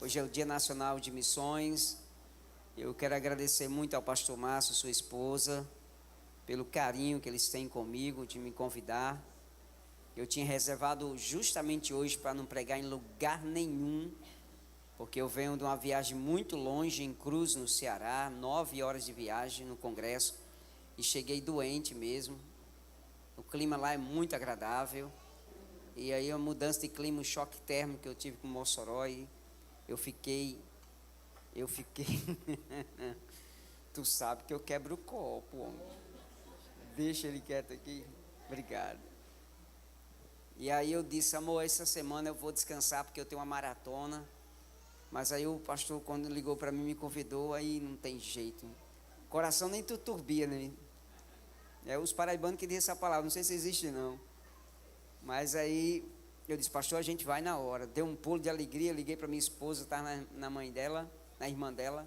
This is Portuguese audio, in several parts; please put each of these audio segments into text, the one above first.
Hoje é o Dia Nacional de Missões. Eu quero agradecer muito ao pastor Márcio, sua esposa, pelo carinho que eles têm comigo, de me convidar. Eu tinha reservado justamente hoje para não pregar em lugar nenhum, porque eu venho de uma viagem muito longe, em Cruz, no Ceará, 9 horas de viagem no congresso, e cheguei doente mesmo. O clima lá é muito agradável, e aí a mudança de clima, um choque térmico que eu tive com Mossoró, e eu fiquei, tu sabe que eu quebro o copo, homem. Deixa ele quieto aqui, obrigado. E aí eu disse, amor, essa semana eu vou descansar porque eu tenho uma maratona. Mas aí o pastor, quando ligou para mim, me convidou, aí não tem jeito. Coração nem turbia, né? É os paraibanos que dizem essa palavra, não sei se existe não. Mas aí eu disse, pastor, a gente vai na hora. Deu um pulo de alegria, liguei para minha esposa, estava na mãe dela, na irmã dela.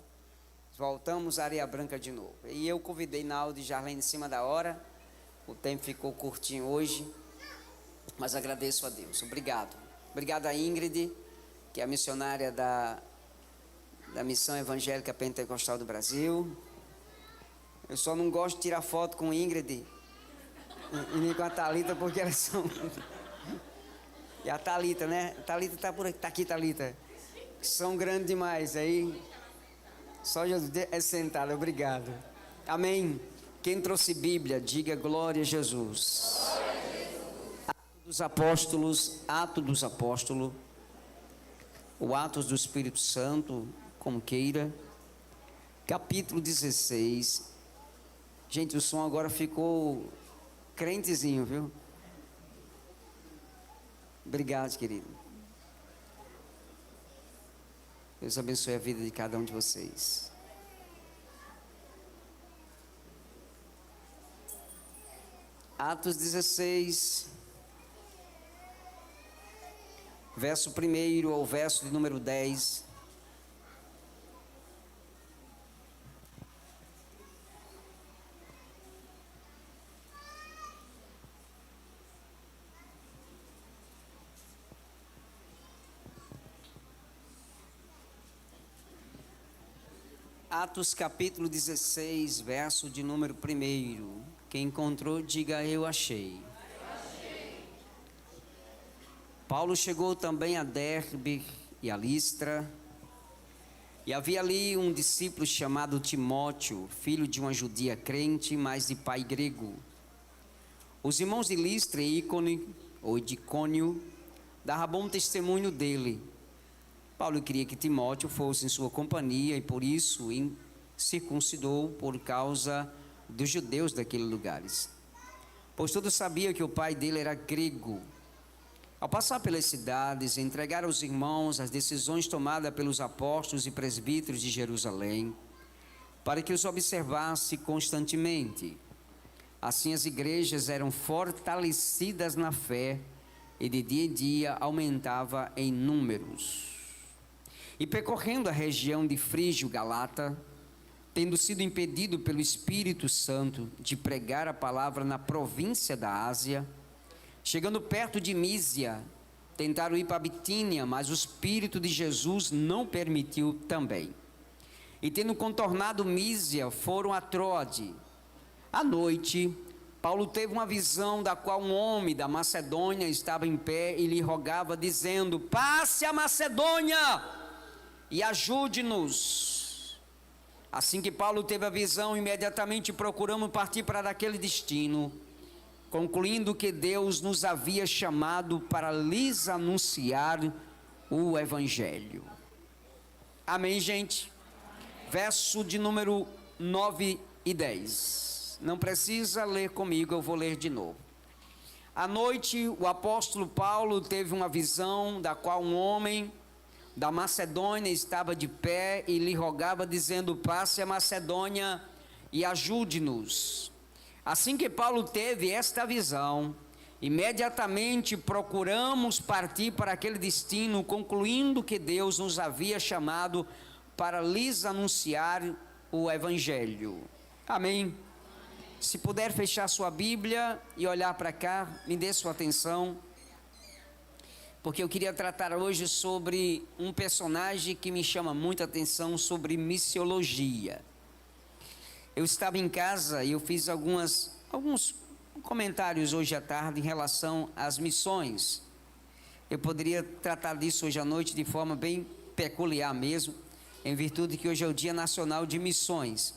Voltamos a Areia Branca de novo. E eu convidei Naldo e Jarlene em cima da hora. O tempo ficou curtinho hoje, mas agradeço a Deus. Obrigado. Obrigado a Ingrid, que é a missionária da Missão Evangélica Pentecostal do Brasil. Eu só não gosto de tirar foto com Ingrid e nem com a Thalita, porque elas são... E a Thalita, né? A Thalita está por aqui, está aqui, Thalita. São grandes demais, aí... Só Jesus é sentado, obrigado. Amém. Quem trouxe Bíblia, diga glória a Jesus. Atos dos Apóstolos, o Atos do Espírito Santo, como queira, capítulo 16. Gente, o som agora ficou crentezinho, viu? Obrigado, querido. Deus abençoe a vida de cada um de vocês. Atos 16, verso 1 ao verso de número 10. Atos capítulo 16, verso de número 1. Quem encontrou, diga eu achei. Paulo chegou também a Derbe e a Listra, e havia ali um discípulo chamado Timóteo, filho de uma judia crente, mas de pai grego. Os irmãos de Listra e Ícone, ou de Icônio, davam bom testemunho dele. Paulo queria que Timóteo fosse em sua companhia e por isso circuncidou por causa dos judeus daqueles lugares, pois todos sabiam que o pai dele era grego. Ao passar pelas cidades, entregaram aos irmãos as decisões tomadas pelos apóstolos e presbíteros de Jerusalém, para que os observasse constantemente. Assim as igrejas eram fortalecidas na fé e de dia em dia aumentava em números. E percorrendo a região de Frígio Galata, tendo sido impedido pelo Espírito Santo de pregar a palavra na província da Ásia, chegando perto de Mísia, tentaram ir para Bitínia, mas o Espírito de Jesus não permitiu também. E tendo contornado Mísia, foram a Troade. À noite, Paulo teve uma visão da qual um homem da Macedônia estava em pé e lhe rogava, dizendo: passe a Macedônia e ajude-nos. Assim que Paulo teve a visão, imediatamente procuramos partir para aquele destino, concluindo que Deus nos havia chamado para lhes anunciar o Evangelho. Amém, gente? Verso de número 9 e 10. Não precisa ler comigo, eu vou ler de novo. À noite, o apóstolo Paulo teve uma visão da qual um homem da Macedônia estava de pé e lhe rogava, dizendo: passe a Macedônia e ajude-nos. Assim que Paulo teve esta visão, imediatamente procuramos partir para aquele destino, concluindo que Deus nos havia chamado para lhes anunciar o Evangelho. Amém. Se puder fechar sua Bíblia e olhar para cá, me dê sua atenção. porque eu queria tratar hoje sobre um personagem que me chama muita atenção, sobre missiologia. Eu estava em casa e eu fiz alguns comentários hoje à tarde em relação às missões. Eu poderia tratar disso hoje à noite de forma bem peculiar mesmo, em virtude que hoje é o Dia Nacional de Missões.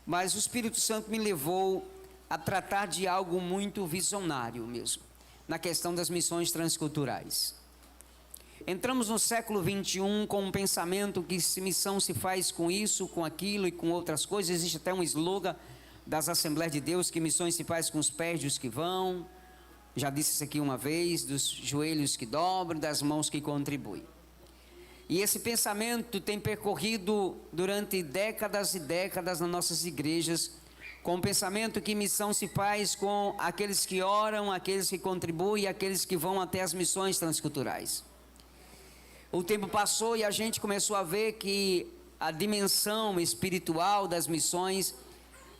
Mas o Espírito Santo me levou a tratar de algo muito visionário mesmo, na questão das missões transculturais. Entramos no século 21 com um pensamento que missão se faz com isso, com aquilo e com outras coisas. Existe até um slogan das Assembleias de Deus, que missões se faz com os pés dos que vão. Já disse isso aqui uma vez, dos joelhos que dobram, das mãos que contribuem. E esse pensamento tem percorrido durante décadas e décadas nas nossas igrejas, com o pensamento que missão se faz com aqueles que oram, aqueles que contribuem, aqueles que vão até as missões transculturais. O tempo passou e a gente começou a ver que a dimensão espiritual das missões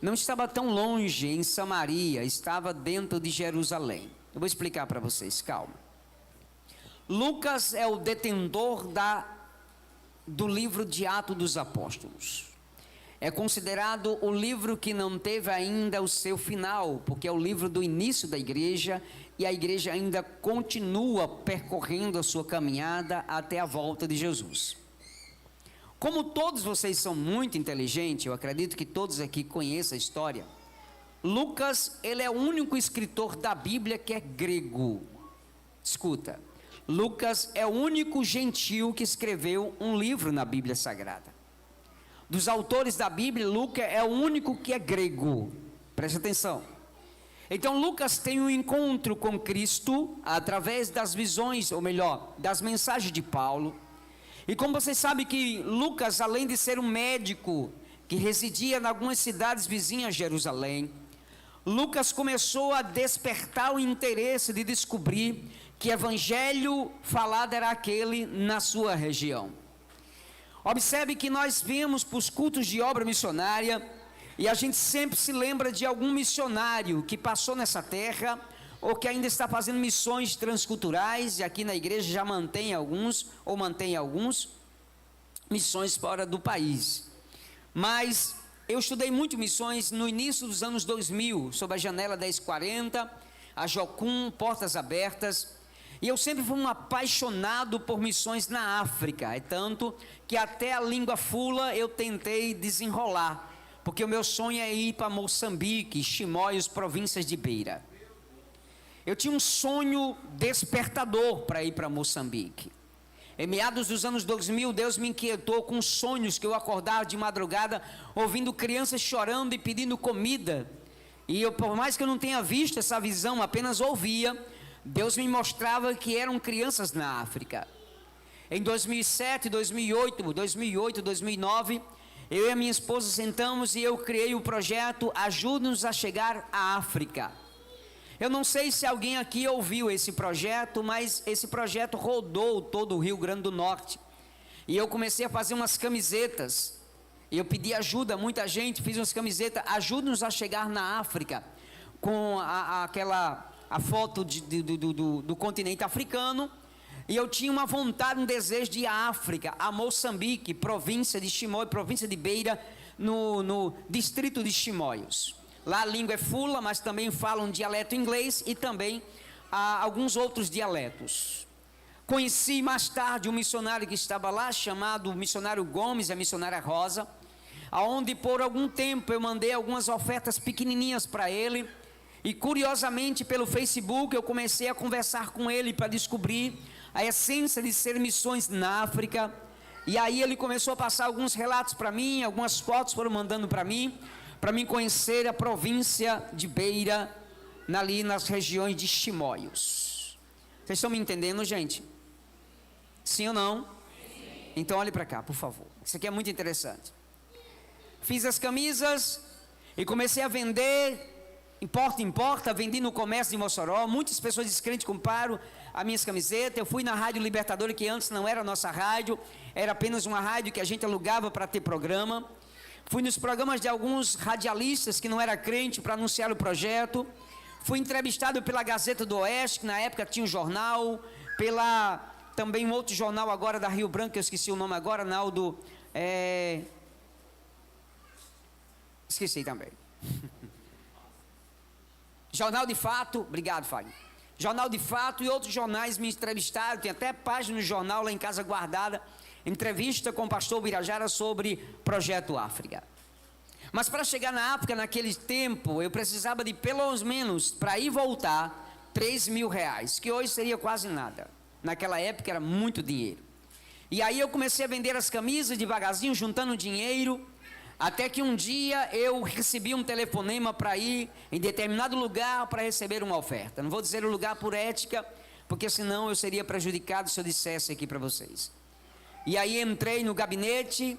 não estava tão longe em Samaria, estava dentro de Jerusalém. Eu vou explicar para vocês, calma. Lucas é o detentor do livro de Atos dos Apóstolos. É considerado o livro que não teve ainda o seu final, porque é o livro do início da igreja, e a igreja ainda continua percorrendo a sua caminhada até a volta de Jesus. Como todos vocês são muito inteligentes, eu acredito que todos aqui conheçam a história. Lucas, ele é o único escritor da Bíblia que é grego. Escuta, Lucas é o único gentil que escreveu um livro na Bíblia Sagrada. Dos autores da Bíblia, Lucas é o único que é grego. Preste atenção. Então Lucas tem um encontro com Cristo através das visões, ou melhor, das mensagens de Paulo. E como vocês sabem que Lucas, além de ser um médico que residia em algumas cidades vizinhas a Jerusalém, Lucas começou a despertar o interesse de descobrir que evangelho falado era aquele na sua região. Observe que nós vemos para os cultos de obra missionária, e a gente sempre se lembra de algum missionário que passou nessa terra, ou que ainda está fazendo missões transculturais, e aqui na igreja já mantém alguns missões fora do país. Mas eu estudei muito missões no início dos anos 2000, sob a janela 1040, a Jocum, Portas Abertas, e eu sempre fui um apaixonado por missões na África, é tanto que até a língua fula eu tentei desenrolar, porque o meu sonho é ir para Moçambique, Chimóios, províncias de Beira. Eu tinha um sonho despertador para ir para Moçambique. Em meados dos anos 2000, Deus me inquietou com sonhos que eu acordava de madrugada, ouvindo crianças chorando e pedindo comida. E eu, por mais que eu não tenha visto essa visão, apenas ouvia, Deus me mostrava que eram crianças na África. Em 2007, 2008, 2009, eu e a minha esposa sentamos e eu criei o projeto Ajude-nos a Chegar à África. Eu não sei se alguém aqui ouviu esse projeto, mas esse projeto rodou todo o Rio Grande do Norte. E eu comecei a fazer umas camisetas. E eu pedi ajuda a muita gente, fiz umas camisetas, Ajude-nos a Chegar na África, com a foto do continente africano. E eu tinha uma vontade, um desejo de ir à África, a Moçambique, província de Chimóios, província de Beira, no distrito de Chimóios. Lá a língua é fula, mas também falam um dialeto inglês e também alguns outros dialetos. Conheci mais tarde um missionário que estava lá, chamado missionário Gomes e a missionária Rosa, aonde por algum tempo eu mandei algumas ofertas pequenininhas para ele. E curiosamente pelo Facebook eu comecei a conversar com ele para descobrir a essência de ser missões na África. E aí ele começou a passar alguns relatos para mim, algumas fotos foram mandando para mim conhecer a província de Beira, ali nas regiões de Chimóios. Vocês estão me entendendo, gente? Sim ou não? Sim. Então olhe para cá, por favor. Isso aqui é muito interessante. Fiz as camisas e comecei a vender porta em porta, vendi no comércio de Mossoró. Muitas pessoas descrentes compraram as minhas camisetas. Eu fui na Rádio Libertadora, que antes não era a nossa rádio, era apenas uma rádio que a gente alugava para ter programa. Fui nos programas de alguns radialistas que não eram crentes para anunciar o projeto. Fui entrevistado pela Gazeta do Oeste, que na época tinha um jornal, pela também um outro jornal agora da Rio Branco, eu esqueci o nome agora, Naldo, esqueci também. Jornal de Fato, obrigado, Fábio. Jornal de Fato e outros jornais me entrevistaram, tem até página no jornal lá em casa guardada, entrevista com o pastor Birajara sobre Projeto África. Mas para chegar na África naquele tempo, eu precisava de pelo menos, para ir e voltar, R$3.000, que hoje seria quase nada. Naquela época era muito dinheiro. E aí eu comecei a vender as camisas devagarzinho, juntando dinheiro, até que um dia eu recebi um telefonema para ir em determinado lugar para receber uma oferta. Não vou dizer o lugar por ética, porque senão eu seria prejudicado se eu dissesse aqui para vocês. E aí entrei no gabinete,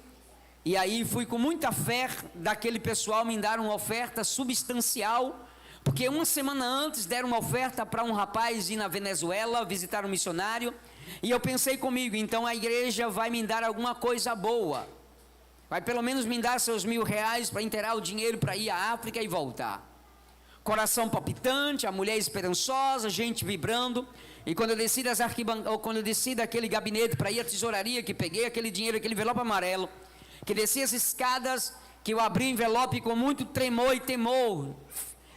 e aí fui com muita fé daquele pessoal me dar uma oferta substancial, porque uma semana antes deram uma oferta para um rapaz ir na Venezuela visitar um missionário, e eu pensei comigo, então a igreja vai me dar alguma coisa boa, vai pelo menos me dar seus R$1.000 para inteirar o dinheiro para ir à África e voltar. Coração palpitante, a mulher esperançosa, gente vibrando. E quando eu desci daquele gabinete para ir à tesouraria, que peguei aquele dinheiro, aquele envelope amarelo, que desci as escadas, que eu abri o envelope com muito tremor e temor,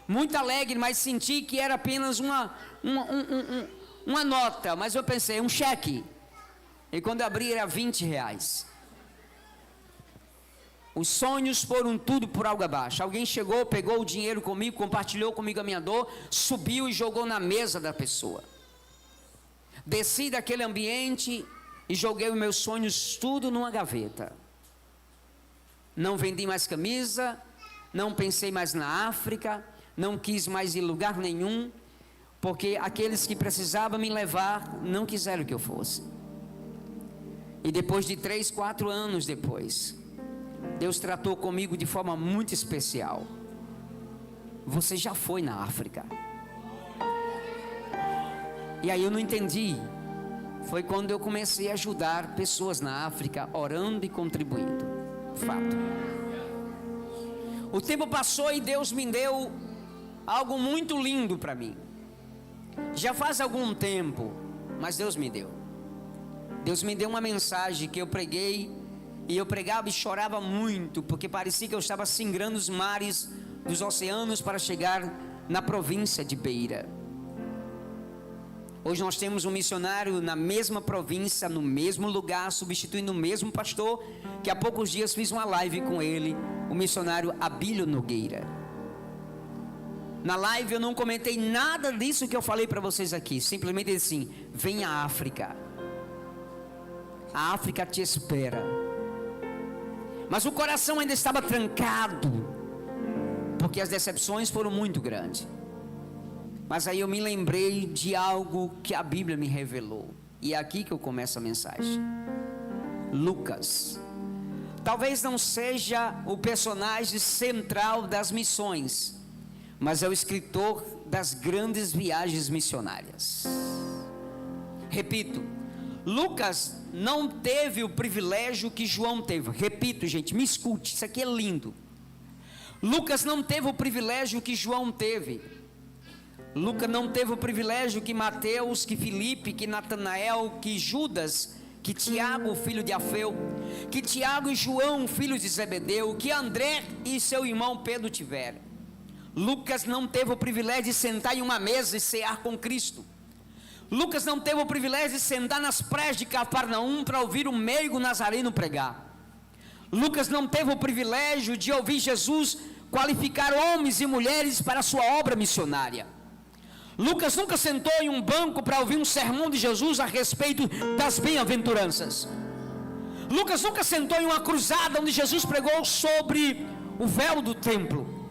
muito alegre, mas senti que era apenas uma nota, mas eu pensei, um cheque. E quando eu abri era R$20. Os sonhos foram tudo por água abaixo. Alguém chegou, pegou o dinheiro comigo, compartilhou comigo a minha dor, subiu e jogou na mesa da pessoa. Desci daquele ambiente e joguei os meus sonhos tudo numa gaveta. Não vendi mais camisa, não pensei mais na África, não quis mais ir em lugar nenhum, porque aqueles que precisavam me levar não quiseram que eu fosse. E depois de 3, 4 anos depois, Deus tratou comigo de forma muito especial. Você já foi na África? E aí eu não entendi. Foi quando eu comecei a ajudar pessoas na África, orando e contribuindo. Fato. O tempo passou e Deus me deu algo muito lindo para mim. Já faz algum tempo, mas Deus me deu. Deus me deu uma mensagem que eu preguei, e eu pregava e chorava muito, porque parecia que eu estava singrando os mares dos oceanos para chegar na província de Beira. Hoje nós temos um missionário na mesma província, no mesmo lugar, substituindo o mesmo pastor, que há poucos dias fiz uma live com ele, o missionário Abílio Nogueira. Na live eu não comentei nada disso que eu falei para vocês aqui, simplesmente assim, vem à África. A África te espera. Mas o coração ainda estava trancado, porque as decepções foram muito grandes. Mas aí eu me lembrei de algo que a Bíblia me revelou, e é aqui que eu começo a mensagem. Lucas talvez não seja o personagem central das missões, mas é o escritor das grandes viagens missionárias. Repito, Lucas não teve o privilégio que João teve. Repito, gente, me escute, isso aqui é lindo. Lucas não teve o privilégio que João teve. Lucas não teve o privilégio que Mateus, que Filipe, que Natanael, que Judas, que Tiago, filho de Alfeu, que Tiago e João, filhos de Zebedeu, que André e seu irmão Pedro tiveram. Lucas não teve o privilégio de sentar em uma mesa e cear com Cristo. Lucas não teve o privilégio de sentar nas praias de Cafarnaum para ouvir o meigo nazareno pregar. Lucas não teve o privilégio de ouvir Jesus qualificar homens e mulheres para a sua obra missionária. Lucas nunca sentou em um banco para ouvir um sermão de Jesus a respeito das bem-aventuranças. Lucas nunca sentou em uma cruzada onde Jesus pregou sobre o véu do templo.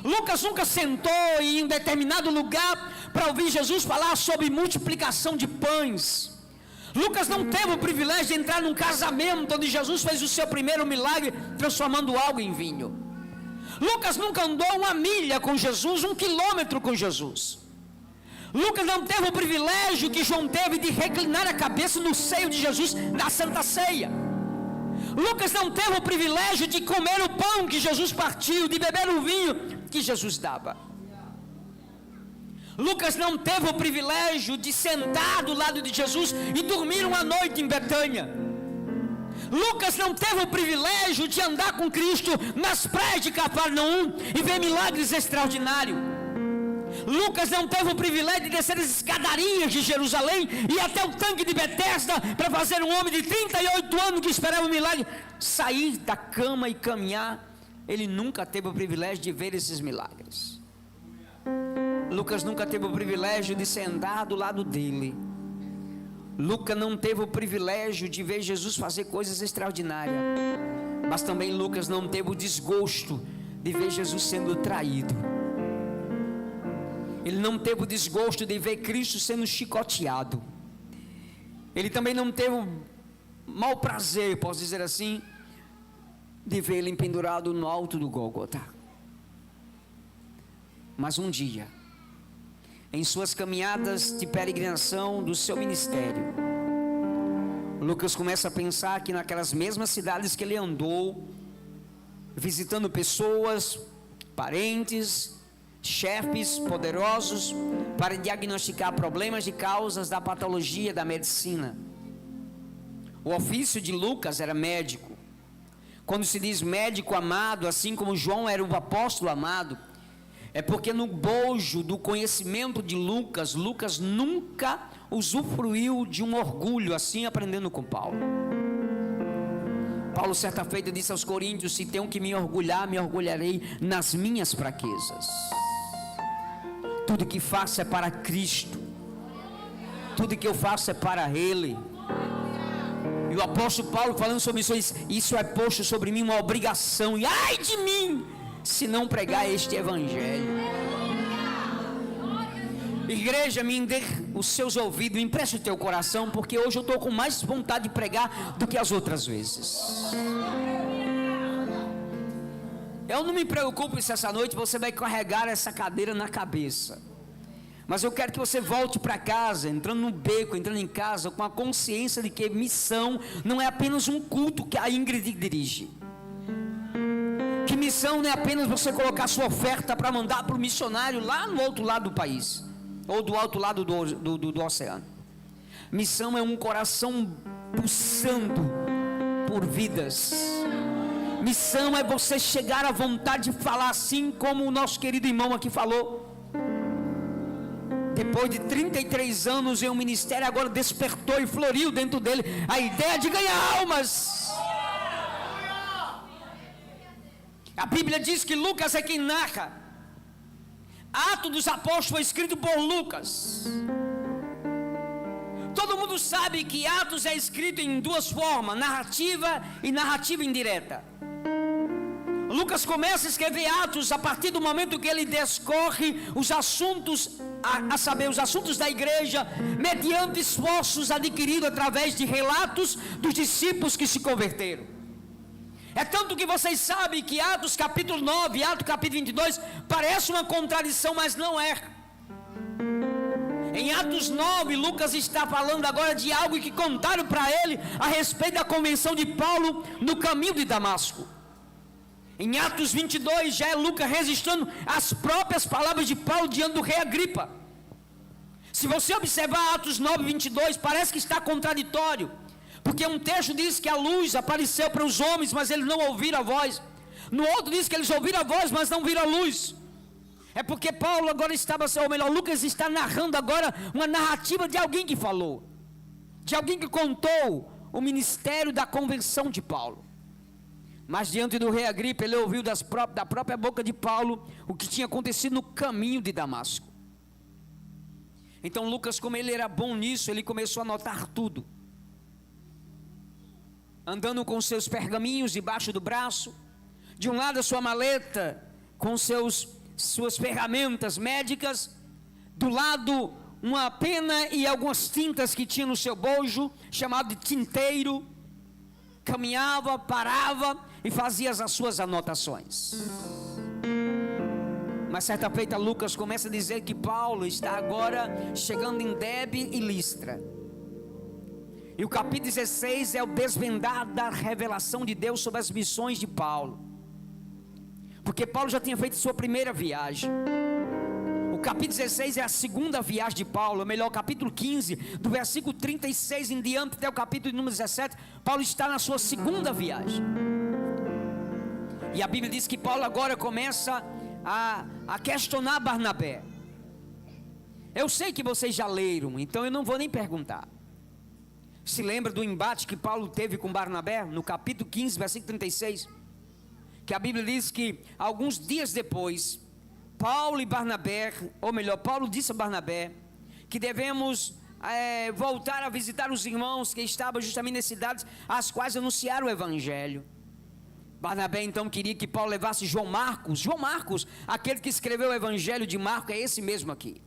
Lucas nunca sentou em um determinado lugar para ouvir Jesus falar sobre multiplicação de pães. Lucas não teve o privilégio de entrar num casamento onde Jesus fez o seu primeiro milagre, transformando água em vinho. Lucas nunca andou 1 milha com Jesus, 1 quilômetro com Jesus. Lucas não teve o privilégio que João teve de reclinar a cabeça no seio de Jesus na Santa Ceia. Lucas não teve o privilégio de comer o pão que Jesus partiu, de beber o vinho que Jesus dava. Lucas não teve o privilégio de sentar do lado de Jesus e dormir uma noite em Betânia. Lucas não teve o privilégio de andar com Cristo nas praias de Cafarnaum e ver milagres extraordinários. Lucas não teve o privilégio de descer as escadarias de Jerusalém e até o tanque de Betesda para fazer um homem de 38 anos que esperava um milagre sair da cama e caminhar. Ele nunca teve o privilégio de ver esses milagres. Lucas nunca teve o privilégio de sentar do lado dele. Lucas não teve o privilégio de ver Jesus fazer coisas extraordinárias. Mas também Lucas não teve o desgosto de ver Jesus sendo traído. Ele não teve o desgosto de ver Cristo sendo chicoteado. Ele também não teve o mau prazer, posso dizer assim, de ver ele pendurado no alto do Gólgota. Mas um dia, em suas caminhadas de peregrinação do seu ministério, Lucas começa a pensar que naquelas mesmas cidades que ele andou, visitando pessoas, parentes, chefes poderosos, para diagnosticar problemas e causas da patologia da medicina. O ofício de Lucas era médico. Quando se diz médico amado, assim como João era o apóstolo amado, é porque no bojo do conhecimento de Lucas, Lucas nunca usufruiu de um orgulho, assim aprendendo com Paulo. Paulo certa feita disse aos coríntios: se tenho que me orgulhar, me orgulharei nas minhas fraquezas. Tudo que faço é para Cristo, tudo que eu faço é para Ele. E o apóstolo Paulo falando sobre isso, isso é posto sobre mim uma obrigação, e ai de mim se não pregar este evangelho. Igreja, me dê os seus ouvidos, me empreste o teu coração, porque hoje eu estou com mais vontade de pregar do que as outras vezes. Eu não me preocupo se essa noite você vai carregar essa cadeira na cabeça, mas eu quero que você volte para casa, entrando no beco, entrando em casa, com a consciência de que missão não é apenas um culto que a Ingrid dirige. Que missão não é apenas você colocar sua oferta para mandar para o missionário lá no outro lado do país, ou do outro lado do oceano. Missão é um coração pulsando por vidas. Missão é você chegar à vontade de falar assim como o nosso querido irmão aqui falou. Depois de 33 anos em um ministério, agora despertou e floriu dentro dele a ideia de ganhar almas. A Bíblia diz que Lucas é quem narra. Atos dos Apóstolos foi escrito por Lucas. Todo mundo sabe que Atos é escrito em duas formas: narrativa e narrativa indireta. Lucas começa a escrever Atos a partir do momento que ele descorre os assuntos, a saber, os assuntos da igreja, mediante esforços adquiridos através de relatos dos discípulos que se converteram. É tanto que vocês sabem que Atos capítulo 9 e Atos capítulo 22 parece uma contradição, mas não é. Em Atos 9, Lucas está falando agora de algo que contaram para ele a respeito da convenção de Paulo no caminho de Damasco. Em Atos 22 já é Lucas registrando as próprias palavras de Paulo diante do rei Agripa. Se você observar Atos 9, 22, parece que está contraditório, porque um texto diz que a luz apareceu para os homens, mas eles não ouviram a voz. No outro diz que eles ouviram a voz, mas não viram a luz. É porque Paulo agora estava, ou melhor, Lucas está narrando agora uma narrativa de alguém que falou, de alguém que contou o ministério da convenção de Paulo. Mas diante do rei Agripa, ele ouviu da própria boca de Paulo o que tinha acontecido no caminho de Damasco. Então Lucas, como ele era bom nisso, ele começou a anotar tudo. Andando com seus pergaminhos debaixo do braço, de um lado a sua maleta com suas ferramentas médicas, do lado uma pena e algumas tintas que tinha no seu bojo, chamado de tinteiro. Caminhava, parava e fazia as suas anotações. Mas certa feita Lucas começa a dizer que Paulo está agora chegando em Derbe e Listra. E o capítulo 16 é o desvendar da revelação de Deus sobre as missões de Paulo. Porque Paulo já tinha feito sua primeira viagem. O capítulo 16 é a segunda viagem de Paulo, ou melhor, capítulo 15, do versículo 36 em diante até o capítulo número 17, Paulo está na sua segunda viagem. E a Bíblia diz que Paulo agora começa a questionar Barnabé. Eu sei que vocês já leram, então eu não vou nem perguntar. Se lembra do embate que Paulo teve com Barnabé, no capítulo 15, versículo 36? Que a Bíblia diz que alguns dias depois, Paulo e Barnabé, ou melhor, Paulo disse a Barnabé que devemos voltar a visitar os irmãos que estavam justamente nas cidades às quais anunciaram o Evangelho. Barnabé então queria que Paulo levasse João Marcos, aquele que escreveu o Evangelho de Marcos, é esse mesmo aqui.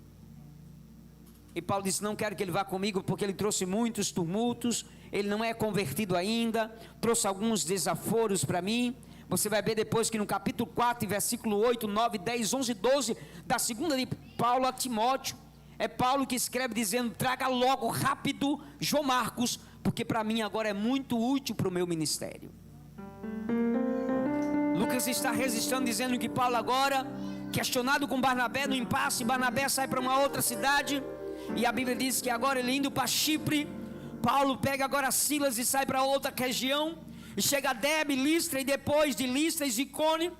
E Paulo disse: não quero que ele vá comigo, porque ele trouxe muitos tumultos, ele não é convertido ainda, trouxe alguns desaforos para mim. Você vai ver depois que no capítulo 4, versículo 8, 9, 10, 11 e 12, da segunda de Paulo a Timóteo, é Paulo que escreve dizendo: traga logo rápido João Marcos, porque para mim agora é muito útil para o meu ministério. Lucas está registrando dizendo que Paulo agora, questionado com Barnabé no impasse, Barnabé sai para uma outra cidade, e a Bíblia diz que agora ele indo para Chipre, Paulo pega agora Silas e sai para outra região, e chega a Derbe, Listra, e depois de Listra, Icônio,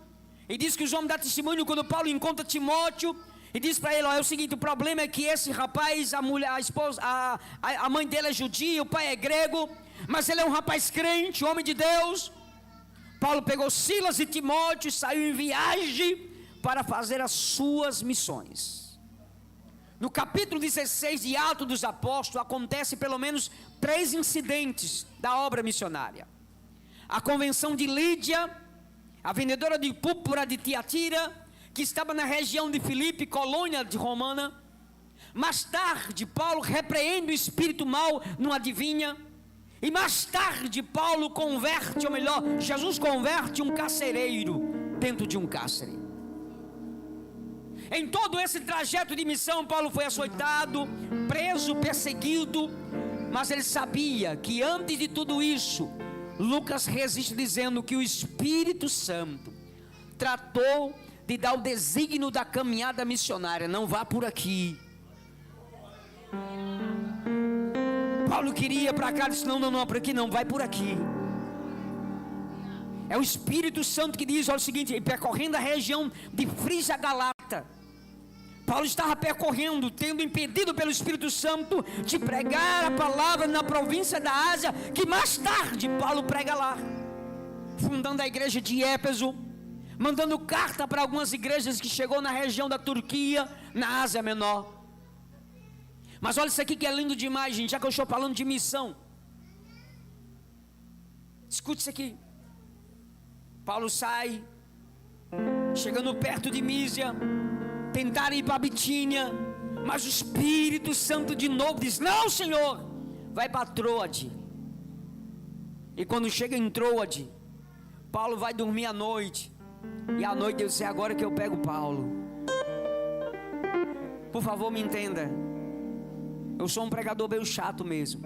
e diz que os homens dão testemunho quando Paulo encontra Timóteo, e diz para ele: ó, é o seguinte, o problema é que esse rapaz, a mulher, a esposa, a mãe dele é judia, o pai é grego, mas ele é um rapaz crente, homem de Deus. Paulo pegou Silas e Timóteo e saiu em viagem para fazer as suas missões. No capítulo 16 de Atos dos Apóstolos, acontece pelo menos 3 incidentes da obra missionária. A convenção de Lídia, a vendedora de púrpura de Tiatira, que estava na região de Filipe, colônia de Romana. Mais tarde, Paulo repreende o espírito mau numa adivinha. E mais tarde, Paulo converte, ou melhor, Jesus converte um carcereiro dentro de um cárcere. Em todo esse trajeto de missão, Paulo foi açoitado, preso, perseguido, mas ele sabia que antes de tudo isso, Lucas registra dizendo que o Espírito Santo tratou de dar o desígnio da caminhada missionária: não vá por aqui. Paulo queria para cá, disse: não, por aqui não, vai por aqui. É o Espírito Santo que diz: olha o seguinte, percorrendo a região de Frígia Galata, Paulo estava percorrendo, tendo impedido pelo Espírito Santo de pregar a palavra na província da Ásia, que mais tarde Paulo prega lá, fundando a igreja de Éfeso, mandando carta para algumas igrejas que chegou na região da Turquia, na Ásia Menor. Mas olha isso aqui que é lindo demais, gente, já que eu estou falando de missão. Escute isso aqui. Paulo sai, chegando perto de Mísia, tentaram ir para Bitínia, mas o Espírito Santo de novo diz: não, Senhor, vai para Troade. E quando chega em Troade, Paulo vai dormir à noite, e à noite Deus disse: é agora que eu pego Paulo. Por favor, me entenda, eu sou um pregador meio chato mesmo.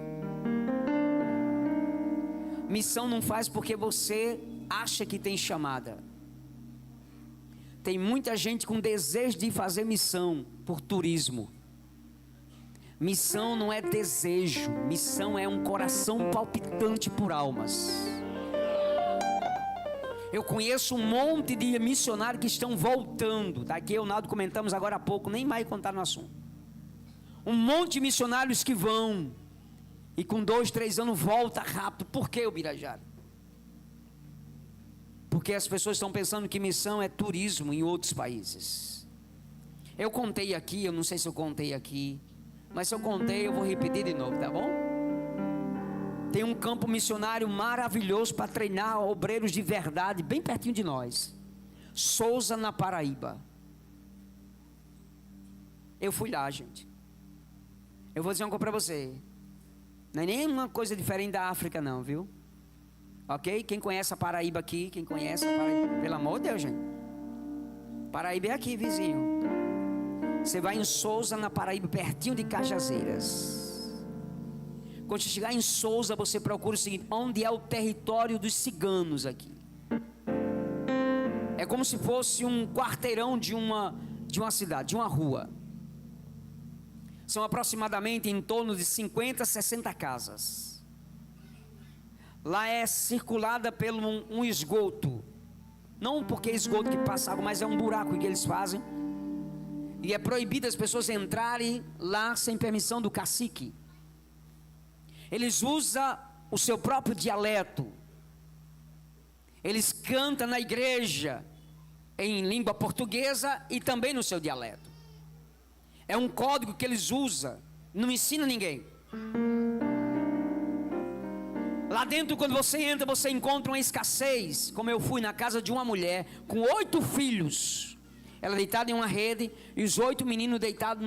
Missão não faz porque você acha que tem chamada. Tem muita gente com desejo de fazer missão por turismo. Missão não é desejo, missão é um coração palpitante por almas. Eu conheço um monte de missionários que estão voltando. Daqui eu e o Naldo comentamos agora há pouco, nem mais contar no assunto. Um monte de missionários que vão e com 2, 3 anos volta rápido. Por que, Ubirajara? Porque as pessoas estão pensando que missão é turismo em outros países. Eu contei aqui, eu não sei se eu contei aqui, mas se eu contei eu vou repetir de novo, tá bom? Tem um campo missionário maravilhoso para treinar obreiros de verdade, bem pertinho de nós. Souza, na Paraíba. Eu fui lá, gente. Eu vou dizer uma coisa para você. Não é nenhuma coisa diferente da África não, viu? Ok? Quem conhece a Paraíba aqui? Quem conhece a Paraíba? Pelo amor de Deus, gente. Paraíba é aqui, vizinho. Você vai em Souza, na Paraíba, pertinho de Cajazeiras. Quando você chegar em Souza, você procura o seguinte: onde é o território dos ciganos aqui? É como se fosse um quarteirão de uma cidade, de uma rua. São aproximadamente em torno de 50, 60 casas. Lá é circulada por um esgoto. Não porque é esgoto que passa água, mas é um buraco que eles fazem. E é proibido as pessoas entrarem lá sem permissão do cacique. Eles usam o seu próprio dialeto. Eles cantam na igreja em língua portuguesa e também no seu dialeto. É um código que eles usam. Não ensina ninguém. Lá dentro, quando você entra, você encontra uma escassez. Como eu fui na casa de uma mulher com 8 filhos. Ela deitada em uma rede e os 8 meninos deitados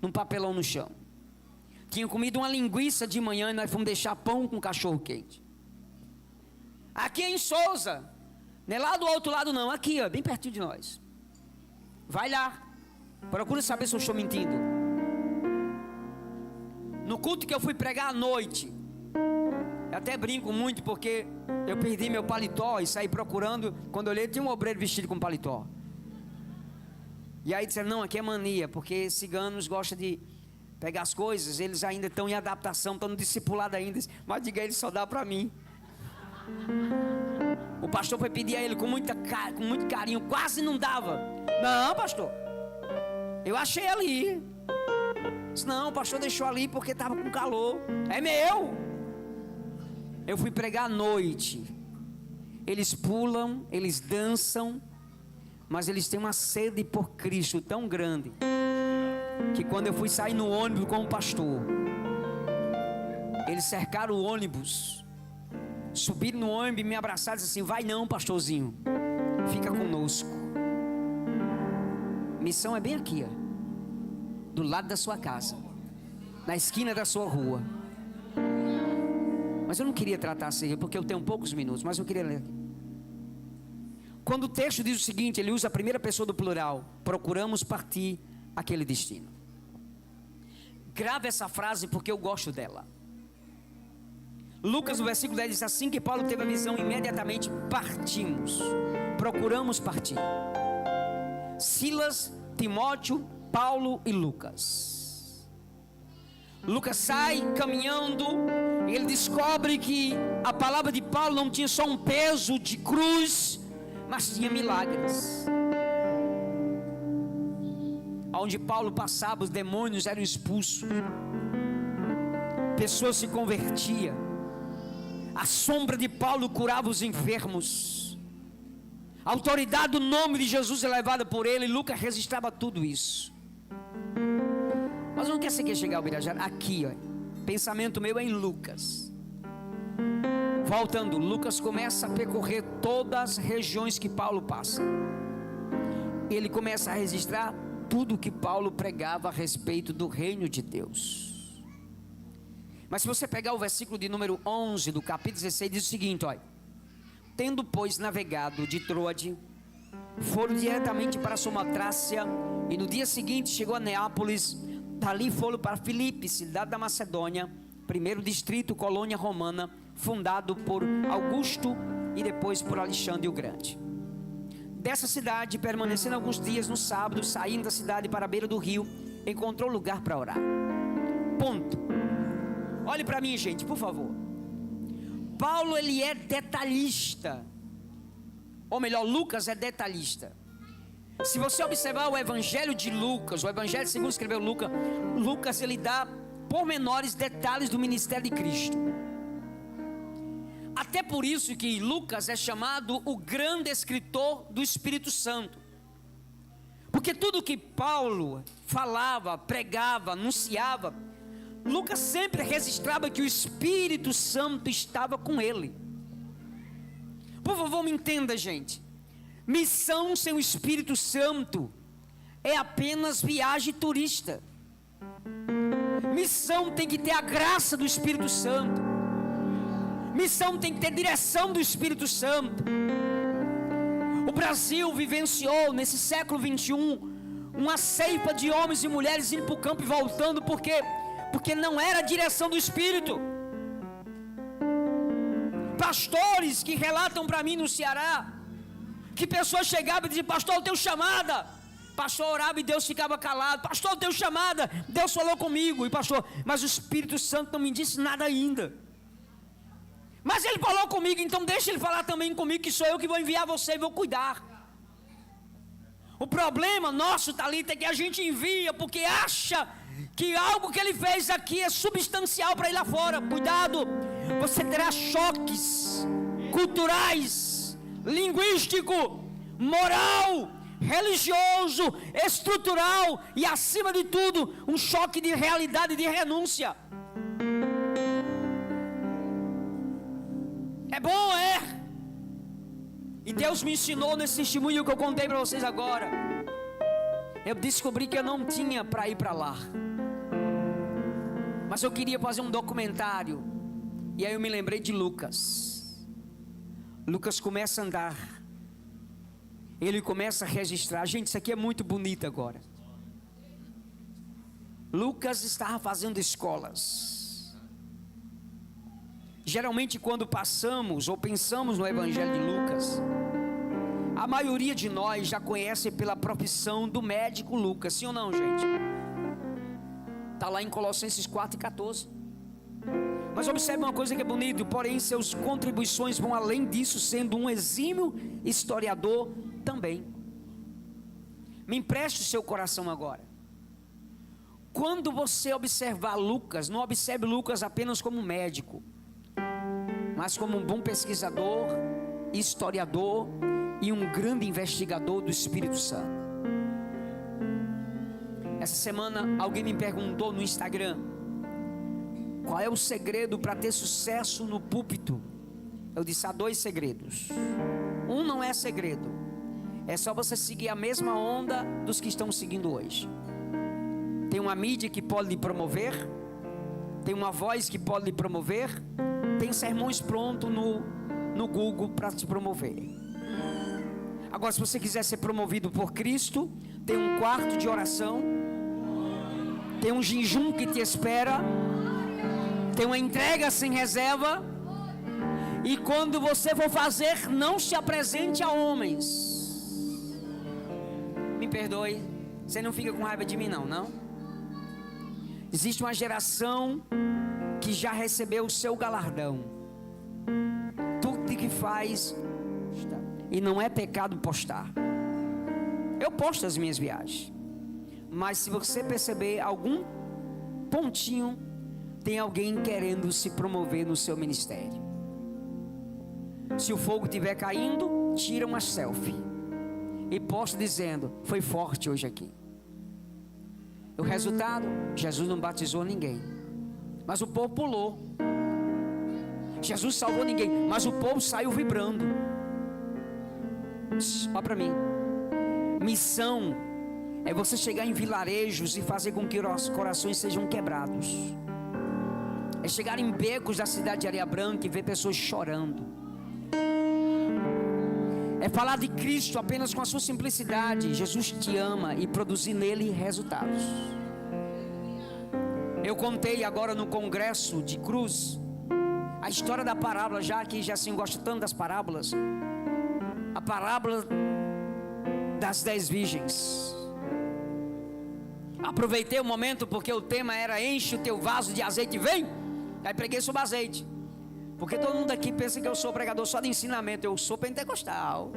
num papelão no chão. Tinha comido uma linguiça de manhã e nós fomos deixar pão com cachorro quente. Aqui é em Souza. Não é lá do outro lado não, aqui ó, bem pertinho de nós. Vai lá. Procura saber se eu estou mentindo. No culto que eu fui pregar à noite, eu até brinco muito porque eu perdi meu paletó e saí procurando. Quando eu olhei, tinha um obreiro vestido com paletó. E aí disseram, não, aqui é mania, porque ciganos gostam de pegar as coisas, eles ainda estão em adaptação, estão no discipulado ainda. Mas diga, ele só dá para mim. O pastor foi pedir a ele com muito carinho, quase não dava. Não, pastor, eu achei ali. Disse, não, o pastor deixou ali porque estava com calor. É meu. Eu fui pregar à noite. Eles pulam, eles dançam, mas eles têm uma sede por Cristo tão grande, que quando eu fui sair no ônibus com o pastor, eles cercaram o ônibus, subiram no ônibus e me abraçaram e disseram assim, vai não, pastorzinho, fica conosco. Missão é bem aqui, ó, do lado da sua casa, na esquina da sua rua. Mas eu não queria tratar assim, porque eu tenho poucos minutos, mas eu queria ler aqui. Quando o texto diz o seguinte, ele usa a primeira pessoa do plural, procuramos partir aquele destino. Grave essa frase porque eu gosto dela. Lucas no versículo 10 diz assim que Paulo teve a visão, imediatamente partimos, procuramos partir. Silas, Timóteo, Paulo e Lucas. Lucas sai caminhando e ele descobre que a palavra de Paulo não tinha só um peso de cruz, mas tinha milagres. Onde Paulo passava, os demônios eram expulsos, pessoas se convertiam, a sombra de Paulo curava os enfermos, a autoridade do nome de Jesus é levada por ele. Lucas registrava tudo isso. Mas não quer ser que chegar ao Birajara aqui, ó, pensamento meu é em Lucas. Voltando, Lucas começa a percorrer todas as regiões que Paulo passa. Ele começa a registrar tudo que Paulo pregava a respeito do reino de Deus. Mas se você pegar o versículo de número 11 do capítulo 16, diz o seguinte, olha: tendo pois navegado de Troade, foram diretamente para Samotrácia, e no dia seguinte chegou a Neápolis. Dali foram para Filipe, cidade da Macedônia, primeiro distrito, colônia romana, fundado por Augusto e depois por Alexandre o Grande. Dessa cidade, permanecendo alguns dias no sábado, saindo da cidade para a beira do rio, encontrou lugar para orar. Ponto. Olhe para mim, gente, por favor. Paulo, ele é detalhista, ou melhor, Lucas é detalhista. Se você observar o evangelho de Lucas, o evangelho segundo escreveu Lucas, Lucas ele dá pormenores, detalhes do ministério de Cristo. Até por isso que Lucas é chamado o grande escritor do Espírito Santo. Porque tudo que Paulo falava, pregava, anunciava, Lucas sempre registrava que o Espírito Santo estava com ele. Por favor, me entenda, gente. Missão sem o Espírito Santo é apenas viagem turista. Missão tem que ter a graça do Espírito Santo. Missão tem que ter direção do Espírito Santo. O Brasil vivenciou nesse século 21 uma ceifa de homens e mulheres indo para o campo e voltando, porque não era a direção do Espírito. Pastores que relatam para mim no Ceará, que pessoas chegavam e diziam: pastor, eu tenho chamada, Pastor orava e Deus ficava calado. Pastor, eu tenho chamada, Deus falou comigo. E pastor, mas o Espírito Santo não me disse nada ainda. Mas ele falou comigo, então deixa ele falar também comigo, que sou eu que vou enviar você e vou cuidar. O problema nosso, Thalita, é que a gente envia porque acha que algo que ele fez aqui é substancial para ir lá fora. Cuidado, você terá choques culturais, linguístico, moral, religioso, estrutural e, acima de tudo, um choque de realidade, de renúncia. É bom, é. E Deus me ensinou nesse testemunho que eu contei para vocês agora. Eu descobri que eu não tinha para ir para lá, mas eu queria fazer um documentário. E aí eu me lembrei de Lucas. Lucas começa a andar, ele começa a registrar. Gente, isso aqui é muito bonito agora. Lucas estava fazendo escolas. Geralmente quando passamos ou pensamos no Evangelho de Lucas, a maioria de nós já conhece pela profissão do médico Lucas. Sim ou não, gente? Está lá em Colossenses 4:14. Mas observe uma coisa que é bonito. Porém, suas contribuições vão além disso, sendo um exímio historiador também. Me empreste o seu coração agora. Quando você observar Lucas, não observe Lucas apenas como médico, mas como um bom pesquisador, historiador e um grande investigador do Espírito Santo. Essa semana alguém me perguntou no Instagram: qual é o segredo para ter sucesso no púlpito? Eu disse: há 2 segredos. Um não é segredo, é só você seguir a mesma onda dos que estão seguindo hoje. Tem uma mídia que pode lhe promover, tem uma voz que pode lhe promover, tem sermões prontos no Google para te promover. Agora, se você quiser ser promovido por Cristo, tem um quarto de oração, tem um jejum que te espera, tem uma entrega sem reserva. E quando você for fazer, não se apresente a homens. Me perdoe, você não fica com raiva de mim não? Existe uma geração que já recebeu o seu galardão. Tudo que faz, e não é pecado postar. Eu posto as minhas viagens, mas se você perceber algum pontinho, tem alguém querendo se promover no seu ministério. Se o fogo estiver caindo, tira uma selfie e posta dizendo: foi forte hoje aqui. O resultado, Jesus não batizou ninguém, mas o povo pulou. Jesus salvou ninguém, mas o povo saiu vibrando. Olha para mim. Missão é você chegar em vilarejos e fazer com que os corações sejam quebrados. É chegar em becos da cidade de Areia Branca e ver pessoas chorando. É falar de Cristo apenas com a sua simplicidade. Jesus te ama, e produzir nele resultados. Eu contei agora no congresso de Cruz a história da parábola, já que já assim gosto tanto das parábolas. A parábola das 10 virgens. Aproveitei o momento porque o tema era: enche o teu vaso de azeite e vem. Aí preguei sobre azeite, porque todo mundo aqui pensa que eu sou pregador só de ensinamento. Eu sou pentecostal.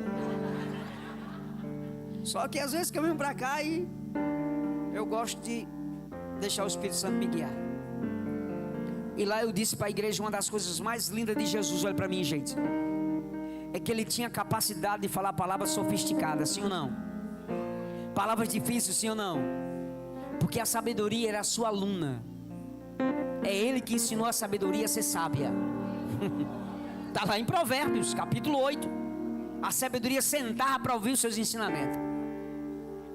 Só que às vezes que eu venho para cá e eu gosto de deixar o Espírito Santo me guiar. E lá eu disse para a igreja uma das coisas mais lindas de Jesus. Olha para mim, gente, é que ele tinha capacidade de falar palavras sofisticadas, sim ou não? Palavras difíceis, sim ou não? Porque a sabedoria era a sua aluna. É ele que ensinou a sabedoria a ser sábia. Está lá em Provérbios, capítulo 8. A sabedoria sentava para ouvir os seus ensinamentos.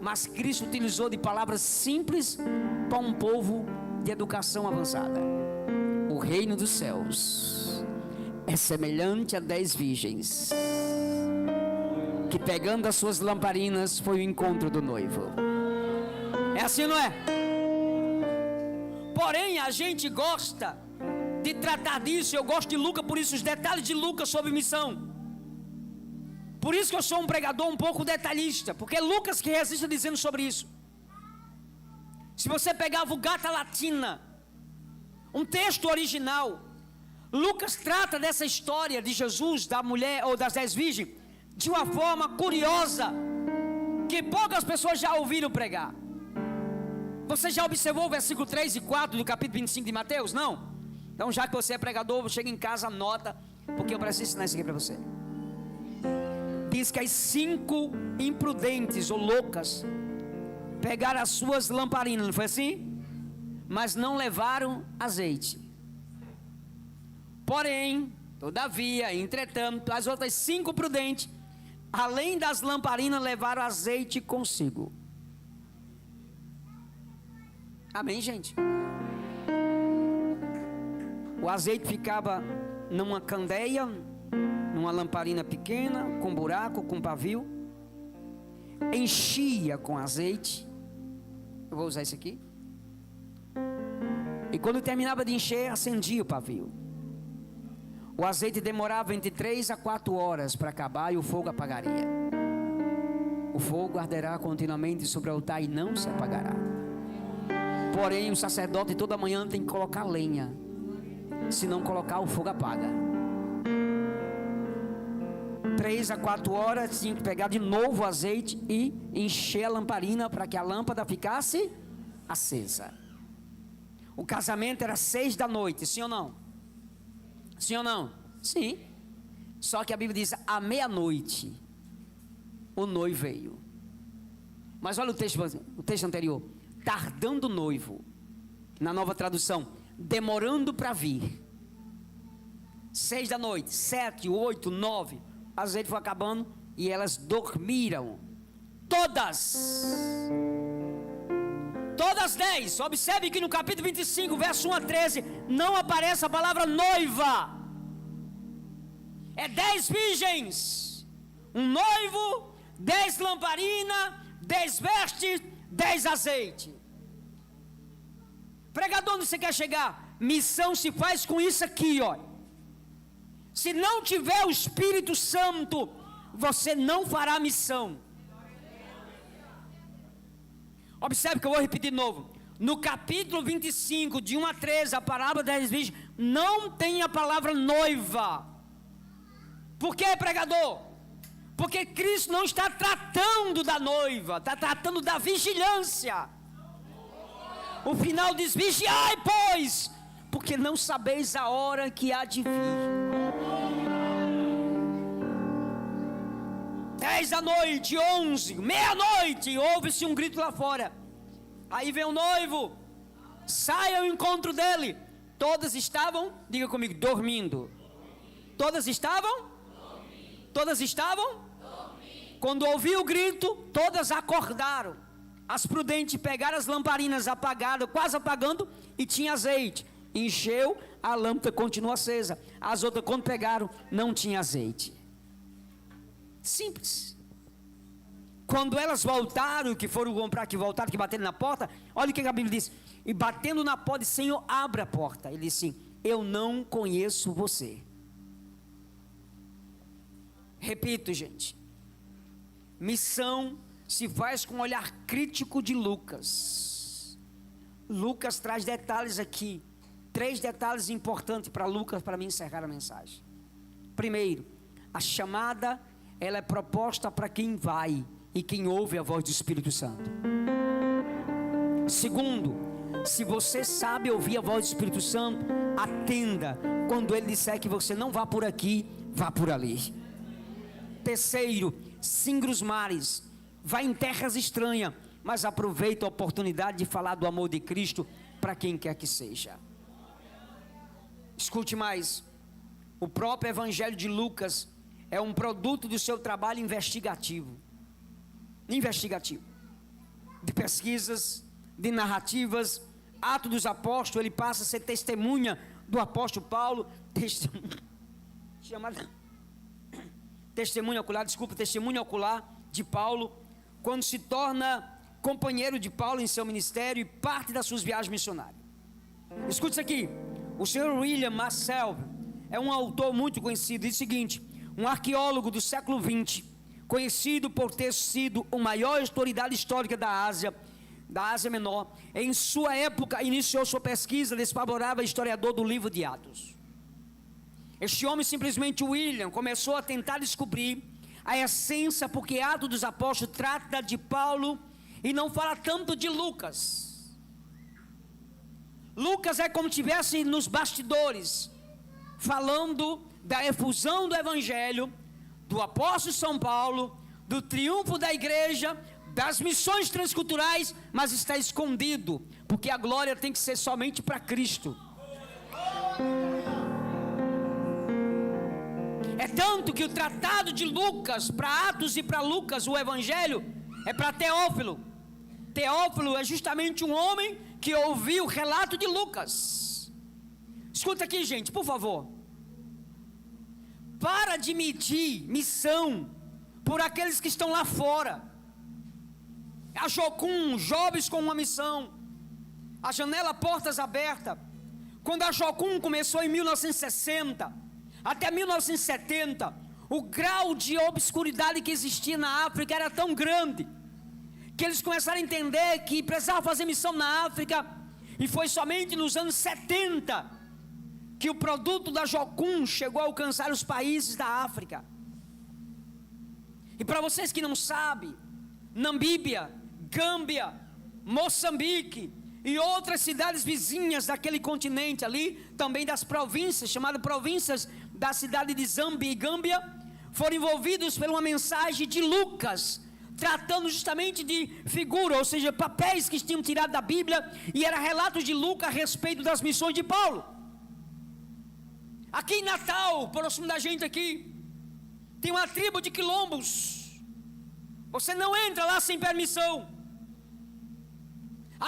Mas Cristo utilizou de palavras simples para um povo de educação avançada. O reino dos céus é semelhante a 10 virgens que, pegando as suas lamparinas, foi o encontro do noivo. É assim, não é? Porém, a gente gosta de tratar disso. Eu gosto de Lucas, por isso os detalhes de Lucas sobre missão. Por isso que eu sou um pregador um pouco detalhista, porque é Lucas que resiste dizendo sobre isso. Se você pegar a Vulgata Latina, um texto original, Lucas trata dessa história de Jesus, da mulher ou das 10 virgens, de uma forma curiosa, que poucas pessoas já ouviram pregar. Você já observou o versículo 3 e 4 do capítulo 25 de Mateus? Não? Então, já que você é pregador, chega em casa, anota, porque eu preciso ensinar isso aqui para você. Diz que as 5 imprudentes ou loucas pegaram as suas lamparinas, não foi assim? Mas não levaram azeite. Porém, todavia, entretanto, as outras 5 prudentes, além das lamparinas, levaram azeite consigo. Amém, gente? O azeite ficava numa candeia, numa lamparina pequena, com buraco, com pavio. Enchia com azeite. Eu vou usar isso aqui. E quando terminava de encher, acendia o pavio. O azeite demorava entre 3 a 4 horas para acabar e o fogo apagaria. O fogo arderá continuamente sobre o altar e não se apagará. Porém, o sacerdote toda manhã tem que colocar lenha. Se não colocar, o fogo apaga. 3 a 4 horas tinha que pegar de novo o azeite e encher a lamparina para que a lâmpada ficasse acesa. O casamento era 6 da noite, sim ou não? Sim ou não? Sim. Só que a Bíblia diz, à meia-noite, o noivo veio. Mas olha o texto anterior. Tardando o noivo, na nova tradução, demorando para vir. 6 da noite, 7, 8, 9, o azeite foi acabando e elas dormiram. Todas 10. Observe que no capítulo 25, verso 1 a 13, não aparece a palavra noiva. É 10 virgens, um noivo, 10 lamparinas, 10 vestes, 10 azeite. Pregador, onde você quer chegar? Missão se faz com isso aqui, ó. Se não tiver o Espírito Santo, você não fará missão. Observe que eu vou repetir de novo. No capítulo 25, de 1 a 13, a parábola das 10 virgens, não tem a palavra noiva. Por que, pregador? Porque Cristo não está tratando da noiva, está tratando da vigilância. O final diz, vigiai, pois, porque não sabeis a hora que há de vir. 10 da noite, 11, meia-noite, ouve-se um grito lá fora. Aí vem o noivo, sai ao encontro dele. Todas estavam, diga comigo, dormindo. Todas estavam? Todas estavam? Quando ouviu o grito, todas acordaram. As prudentes pegaram as lamparinas, apagaram, quase apagando, e tinha azeite. Encheu, a lâmpada continuou acesa. As outras, quando pegaram, não tinha azeite. Simples. Quando elas voltaram, que foram comprar, que voltaram, que bateram na porta, olha o que a Bíblia diz. E batendo na porta, disse, Senhor, abre a porta. Ele disse assim, eu não conheço você. Repito, gente. Missão se faz com o olhar crítico de Lucas. Lucas traz detalhes aqui. 3 detalhes importantes para Lucas, para mim encerrar a mensagem. Primeiro, a chamada, ela é proposta para quem vai e quem ouve a voz do Espírito Santo. Segundo, se você sabe ouvir a voz do Espírito Santo, atenda quando ele disser que você não vá por aqui, vá por ali. Terceiro, singra os mares, vá em terras estranhas, mas aproveita a oportunidade de falar do amor de Cristo para quem quer que seja. Escute mais, o próprio Evangelho de Lucas é um produto do seu trabalho investigativo, de pesquisas, de narrativas. Atos dos Apóstolos, ele passa a ser testemunha do apóstolo Paulo, testemunha ocular de Paulo, quando se torna companheiro de Paulo em seu ministério e parte das suas viagens missionárias. Escute isso aqui, o senhor William Marcel é um autor muito conhecido, diz o seguinte, um arqueólogo do século XX, conhecido por ter sido a maior autoridade histórica da Ásia Menor. Em sua época, iniciou sua pesquisa, desfavorável historiador do livro de Atos. Este homem, simplesmente William, começou a tentar descobrir a essência, porque Atos dos Apóstolos trata de Paulo e não fala tanto de Lucas. Lucas é como se estivesse nos bastidores, falando da efusão do Evangelho, do apóstolo São Paulo, do triunfo da igreja, das missões transculturais, mas está escondido, porque a glória tem que ser somente para Cristo. É tanto que o tratado de Lucas, para Atos e para Lucas, o Evangelho, é para Teófilo. Teófilo é justamente um homem que ouviu o relato de Lucas. Escuta aqui, gente, por favor. Para de medir missão por aqueles que estão lá fora. A Jocum, jovens com uma missão. A janela Portas Abertas. Quando a Jocum começou em 1960 até 1970, o grau de obscuridade que existia na África era tão grande, que eles começaram a entender que precisavam fazer missão na África. E foi somente nos anos 70 que o produto da Jocum chegou a alcançar os países da África. E para vocês que não sabem, Namíbia, Gâmbia, Moçambique e outras cidades vizinhas daquele continente ali, também das províncias, chamadas províncias da cidade de Zâmbia e Gâmbia, foram envolvidos por uma mensagem de Lucas, tratando justamente de figura, ou seja, papéis que tinham tirado da Bíblia, e era relatos de Lucas a respeito das missões de Paulo. Aqui em Natal, próximo da gente aqui, tem uma tribo de quilombos. Você não entra lá sem permissão.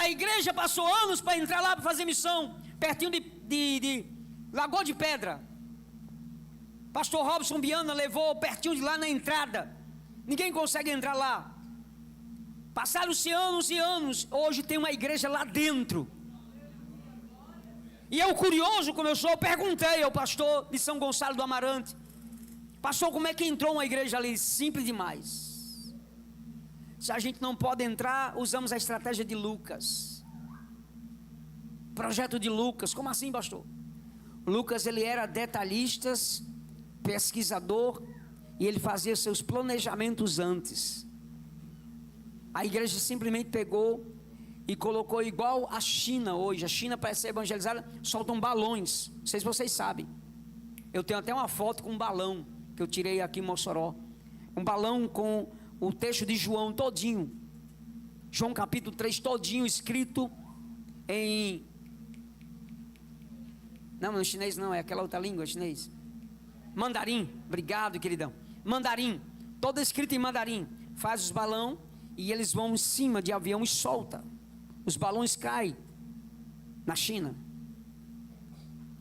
A igreja passou anos para entrar lá para fazer missão, pertinho de Lagoa de Pedra. Pastor Robson Biana levou pertinho de lá na entrada. Ninguém consegue entrar lá. Passaram-se anos e anos. Hoje tem uma igreja lá dentro. E eu, curioso como eu sou, perguntei ao pastor de São Gonçalo do Amarante: pastor, como é que entrou uma igreja ali? Simples demais. Se a gente não pode entrar, usamos a estratégia de Lucas. Projeto de Lucas. Como assim, pastor? Lucas, ele era detalhista, pesquisador, e ele fazia seus planejamentos antes. A igreja simplesmente pegou e colocou igual a China hoje. A China, para ser evangelizada, soltam balões. Não sei se vocês sabem. Eu tenho até uma foto com um balão que eu tirei aqui em Mossoró. Um balão com o texto de João todinho. João capítulo 3 todinho, escrito em... Não, no chinês não, é aquela outra língua, chinês. Mandarim, obrigado, queridão. Mandarim, todo escrito em mandarim. Faz os balões e eles vão em cima de avião e solta. Os balões caem na China.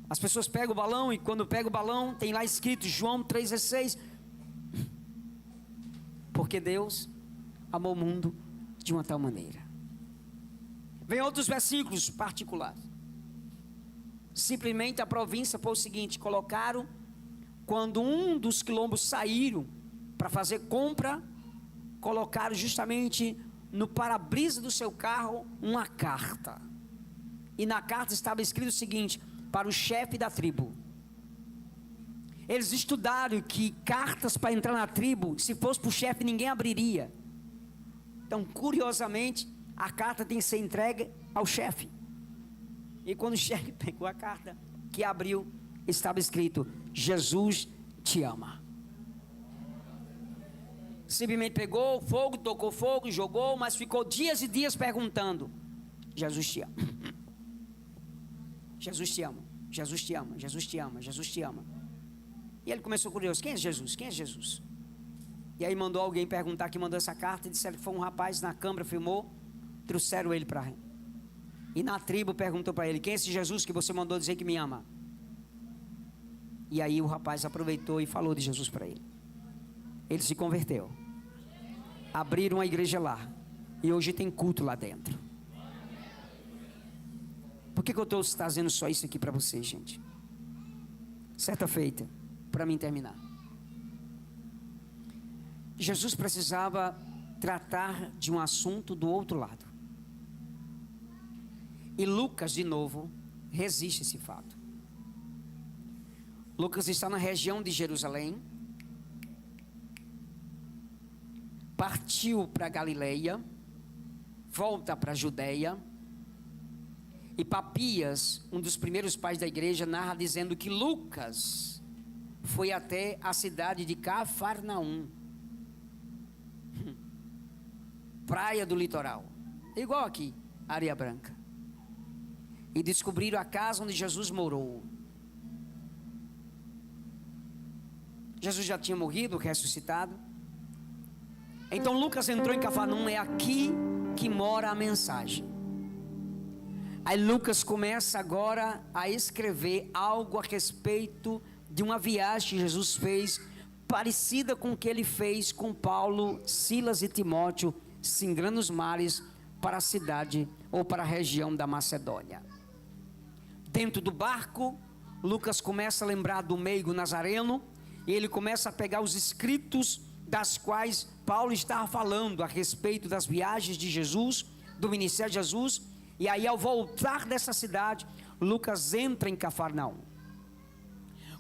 As pessoas pegam o balão, e quando pegam o balão, tem lá escrito João 3,16. Porque Deus amou o mundo de uma tal maneira. Vem outros versículos particulares. Simplesmente a província foi o seguinte: colocaram, quando um dos quilombos saíram para fazer compra, colocaram justamente no para-brisa do seu carro uma carta. E na carta estava escrito o seguinte: para o chefe da tribo. Eles estudaram que cartas para entrar na tribo, se fosse para o chefe, ninguém abriria. Então, curiosamente, a carta tem que ser entregue ao chefe. E quando o chefe pegou a carta, que abriu, estava escrito: Jesus te ama. Simplesmente pegou fogo, tocou fogo, jogou, mas ficou dias e dias perguntando: Jesus te ama. Jesus te ama, Jesus te ama, Jesus te ama, Jesus te ama. E ele começou curioso: quem é Jesus? Quem é Jesus? E aí mandou alguém perguntar que mandou essa carta, e disseram que foi um rapaz na câmara, filmou, trouxeram ele para... E na tribo perguntou para ele: quem é esse Jesus que você mandou dizer que me ama? E aí o rapaz aproveitou e falou de Jesus para ele. Ele se converteu. Abriram uma igreja lá. E hoje tem culto lá dentro. Por que eu estou trazendo só isso aqui para vocês, gente? Certa feita, para mim terminar. Jesus precisava tratar de um assunto do outro lado. E Lucas, de novo, resiste a esse fato. Lucas está na região de Jerusalém, partiu para Galileia, volta para a Judeia, e Papias, um dos primeiros pais da igreja, narra dizendo que Lucas foi até a cidade de Cafarnaum, praia do litoral, igual aqui, Areia Branca, e descobriram a casa onde Jesus morou. Jesus já tinha morrido, ressuscitado. Então Lucas entrou em Cafarnaum. É aqui que mora a mensagem. Aí Lucas começa agora a escrever algo a respeito de uma viagem que Jesus fez, parecida com o que ele fez com Paulo, Silas e Timóteo, singrando os mares para a cidade ou para a região da Macedônia. Dentro do barco, Lucas começa a lembrar do meigo nazareno, e ele começa a pegar os escritos das quais Paulo estava falando a respeito das viagens de Jesus, do ministério de Jesus. E aí, ao voltar dessa cidade, Lucas entra em Cafarnaum.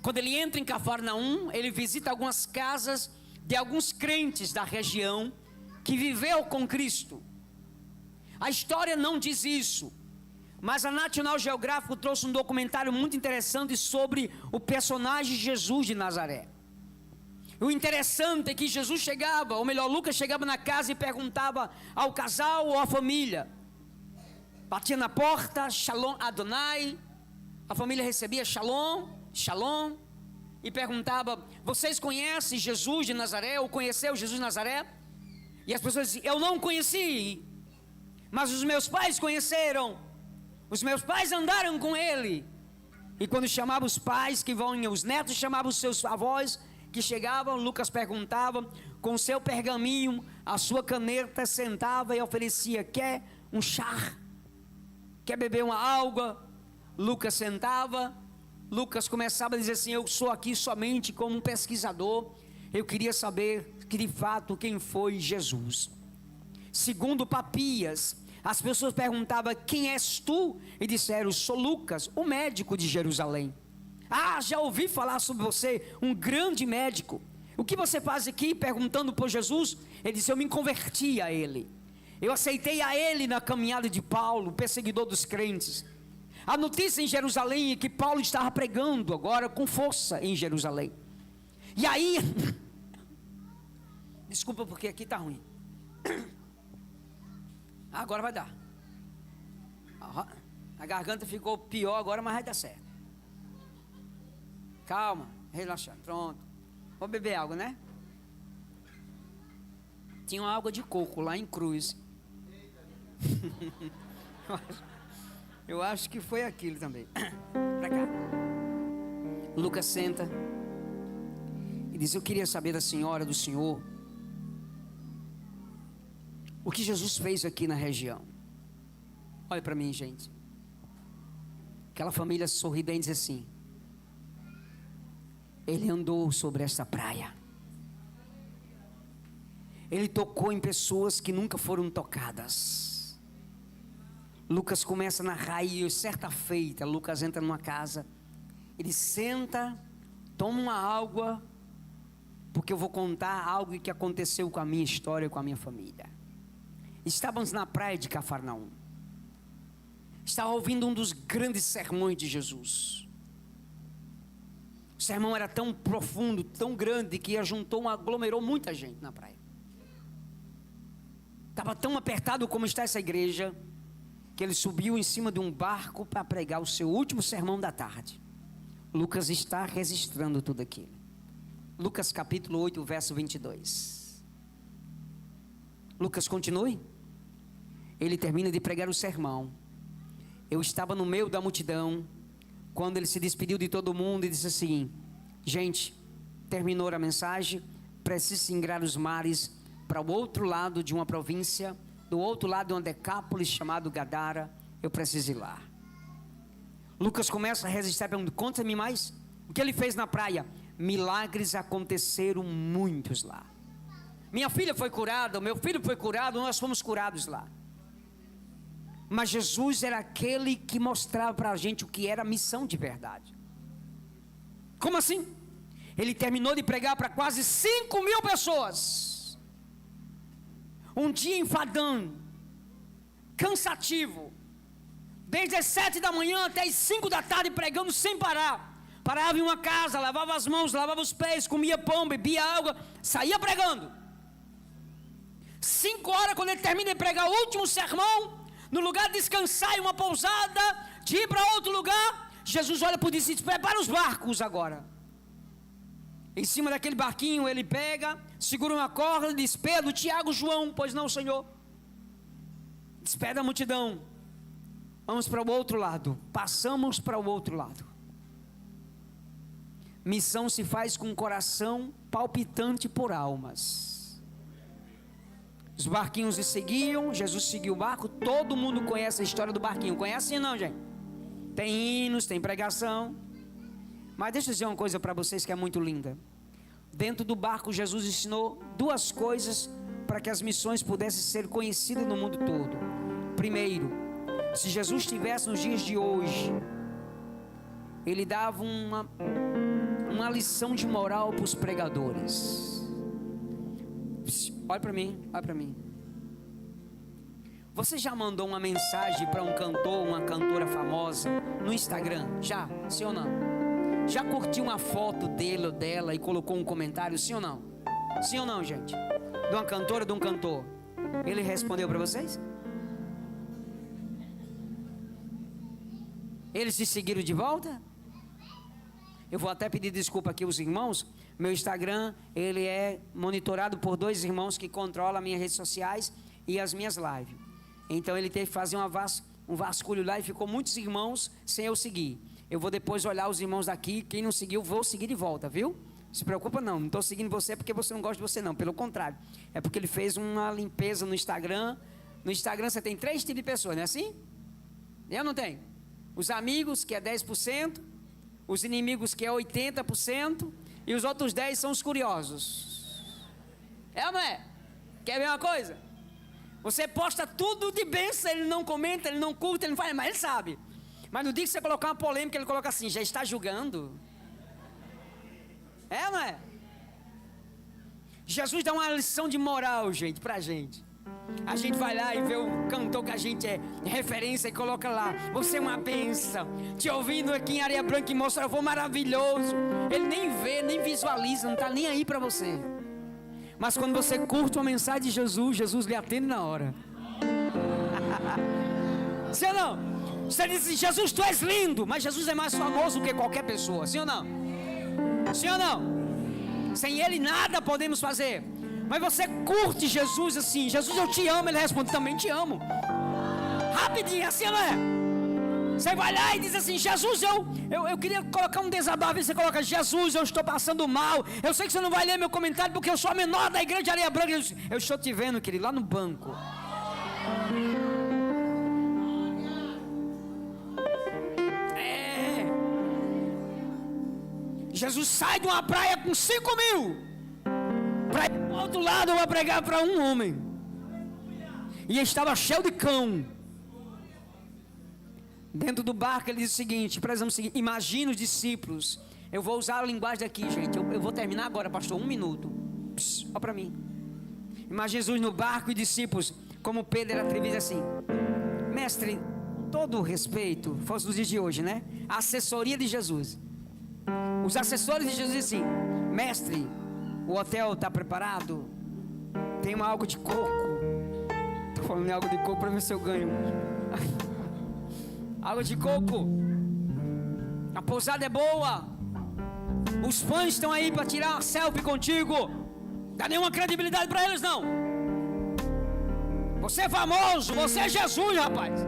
Quando ele entra em Cafarnaum, ele visita algumas casas de alguns crentes da região que viveu com Cristo. A história não diz isso, mas a National Geographic trouxe um documentário muito interessante sobre o personagem Jesus de Nazaré. O interessante é que Jesus chegava, ou melhor, Lucas chegava na casa e perguntava ao casal ou à família. Batia na porta, Shalom Adonai. A família recebia Shalom, Shalom. E perguntava: vocês conhecem Jesus de Nazaré? Ou conheceu Jesus de Nazaré? E as pessoas diziam: eu não conheci, mas os meus pais conheceram. Os meus pais andaram com ele. E quando chamava os pais que vão, os netos chamavam os seus avós que chegavam, Lucas perguntava, com o seu pergaminho, a sua caneta, sentava e oferecia: quer um chá? Quer beber uma água? Lucas sentava. Lucas começava a dizer assim: eu sou aqui somente como um pesquisador, eu queria saber que de fato quem foi Jesus. Segundo Papias, as pessoas perguntavam: quem és tu? E disseram: sou Lucas, o médico de Jerusalém. Ah, já ouvi falar sobre você, um grande médico. O que você faz aqui? Perguntando por Jesus. Ele disse: eu me converti a ele. Eu aceitei a ele na caminhada de Paulo, perseguidor dos crentes. A notícia em Jerusalém é que Paulo estava pregando agora com força em Jerusalém. E aí, desculpa porque aqui está ruim. Agora vai dar. A garganta ficou pior agora, mas vai dar certo. Calma, relaxa, pronto. Vou beber água, né? Tinha uma água de coco lá em Cruz. Eu acho que foi aquilo também. Pra cá. Lucas senta e diz: eu queria saber da senhora, do senhor, o que Jesus fez aqui na região. Olha para mim, gente. Aquela família sorridente diz assim: ele andou sobre esta praia. Ele tocou em pessoas que nunca foram tocadas. Lucas começa a narrar, e certa feita, Lucas entra numa casa, ele senta, toma uma água, porque eu vou contar algo que aconteceu com a minha história, com a minha família. Estávamos na praia de Cafarnaum. Estava ouvindo um dos grandes sermões de Jesus. O sermão era tão profundo, tão grande, que aglomerou muita gente na praia. Estava tão apertado como está essa igreja, que ele subiu em cima de um barco para pregar o seu último sermão da tarde. Lucas está registrando tudo aquilo. Lucas capítulo 8, verso 22. Lucas, continue. Ele termina de pregar o sermão. Eu estava no meio da multidão, quando ele se despediu de todo mundo e disse assim: gente, terminou a mensagem, preciso singrar os mares para o outro lado de uma província, do outro lado de uma Decápolis chamado Gadara, eu preciso ir lá. Lucas começa a registrar, perguntando: conta-me mais, o que ele fez na praia? Milagres aconteceram muitos lá. Minha filha foi curada, o meu filho foi curado, nós fomos curados lá. Mas Jesus era aquele que mostrava para a gente o que era missão de verdade. Como assim? Ele terminou de pregar para quase 5.000 pessoas. Um dia enfadando, cansativo, desde as 7 da manhã até as 5 da tarde pregando sem parar. Parava em uma casa, lavava as mãos, lavava os pés, comia pão, bebia água, saía pregando. 5 horas, quando ele termina de pregar o último sermão, no lugar de descansar em uma pousada, de ir para outro lugar, Jesus olha para os discípulos: prepara os barcos agora. Em cima daquele barquinho ele pega, segura uma corda, diz: Pedro, Tiago, João, pois não, Senhor. Despede a multidão, vamos para o outro lado. Passamos para o outro lado. Missão se faz com um coração palpitante por almas. Os barquinhos se seguiam, Jesus seguiu o barco. Todo mundo conhece a história do barquinho. Conhece não, gente? Tem hinos, tem pregação. Mas deixa eu dizer uma coisa para vocês que é muito linda. Dentro do barco Jesus ensinou 2 coisas para que as missões pudessem ser conhecidas no mundo todo. Primeiro, se Jesus estivesse nos dias de hoje, ele dava uma lição de moral para os pregadores. Olha para mim, olha para mim. Você já mandou uma mensagem para um cantor, uma cantora famosa no Instagram? Já? Sim ou não? Já curtiu uma foto dele ou dela e colocou um comentário? Sim ou não? Sim ou não, gente? De uma cantora, de um cantor. Ele respondeu para vocês? Eles se seguiram de volta? Eu vou até pedir desculpa aqui aos irmãos. Meu Instagram, ele é monitorado por 2 irmãos que controlam as minhas redes sociais e as minhas lives. Então ele teve que fazer um vasculho lá e ficou muitos irmãos sem eu seguir. Eu vou depois olhar os irmãos daqui. Quem não seguiu, vou seguir de volta, viu? Se preocupa não estou seguindo você porque você não gosta de você não. Pelo contrário, é porque ele fez uma limpeza no Instagram. No Instagram você tem 3 tipos de pessoas, não é assim? Eu não tenho. Os amigos, que é 10%. Os inimigos, que é 80%. E os outros 10 são os curiosos. É ou não é? Quer ver uma coisa? Você posta tudo de bênção, ele não comenta, ele não curte, ele não faz, mas ele sabe. Mas no dia que você colocar uma polêmica, ele coloca assim: já está julgando? É ou não é? Jesus dá uma lição de moral, gente, pra gente. A gente vai lá e vê o cantor que a gente é referência e coloca lá: você é uma bênção. Te ouvindo aqui em Areia Branca e Mostra foi maravilhoso. Ele nem vê, nem visualiza, não está nem aí para você. Mas quando você curte uma mensagem de Jesus, Jesus lhe atende na hora. Sim ou não? Você diz assim: Jesus, tu és lindo. Mas Jesus é mais famoso do que qualquer pessoa. Sim ou não? Sim ou não? Sem ele nada podemos fazer. Mas você curte Jesus assim: Jesus, eu te amo. Ele responde: também te amo. Rapidinho, assim não é? Você vai lá e diz assim: Jesus, eu queria colocar um desabafo. E você coloca: Jesus, eu estou passando mal. Eu sei que você não vai ler meu comentário porque eu sou a menor da igreja de Areia Branca. Eu estou te vendo, querido, lá no banco. Jesus sai de uma praia com 5.000 para ir para o outro lado para pregar para um homem. E estava cheio de cão. Dentro do barco ele diz o seguinte: precisamos seguir. Imagina os discípulos. Eu vou usar a linguagem daqui, gente. Eu vou terminar agora, pastor. 1 minuto. Olha para mim. Imagina Jesus no barco e discípulos, como Pedro era atrevido assim: mestre, todo o respeito, fosse nos dias de hoje, né? A assessoria de Jesus. Os assessores de Jesus dizem assim: mestre, o hotel está preparado? Tem uma água de coco. Estou falando em água de coco para ver se eu ganho. Água de coco. A pousada é boa. Os fãs estão aí para tirar uma selfie contigo. Dá nenhuma credibilidade para eles não. Você é famoso, você é Jesus, rapaz.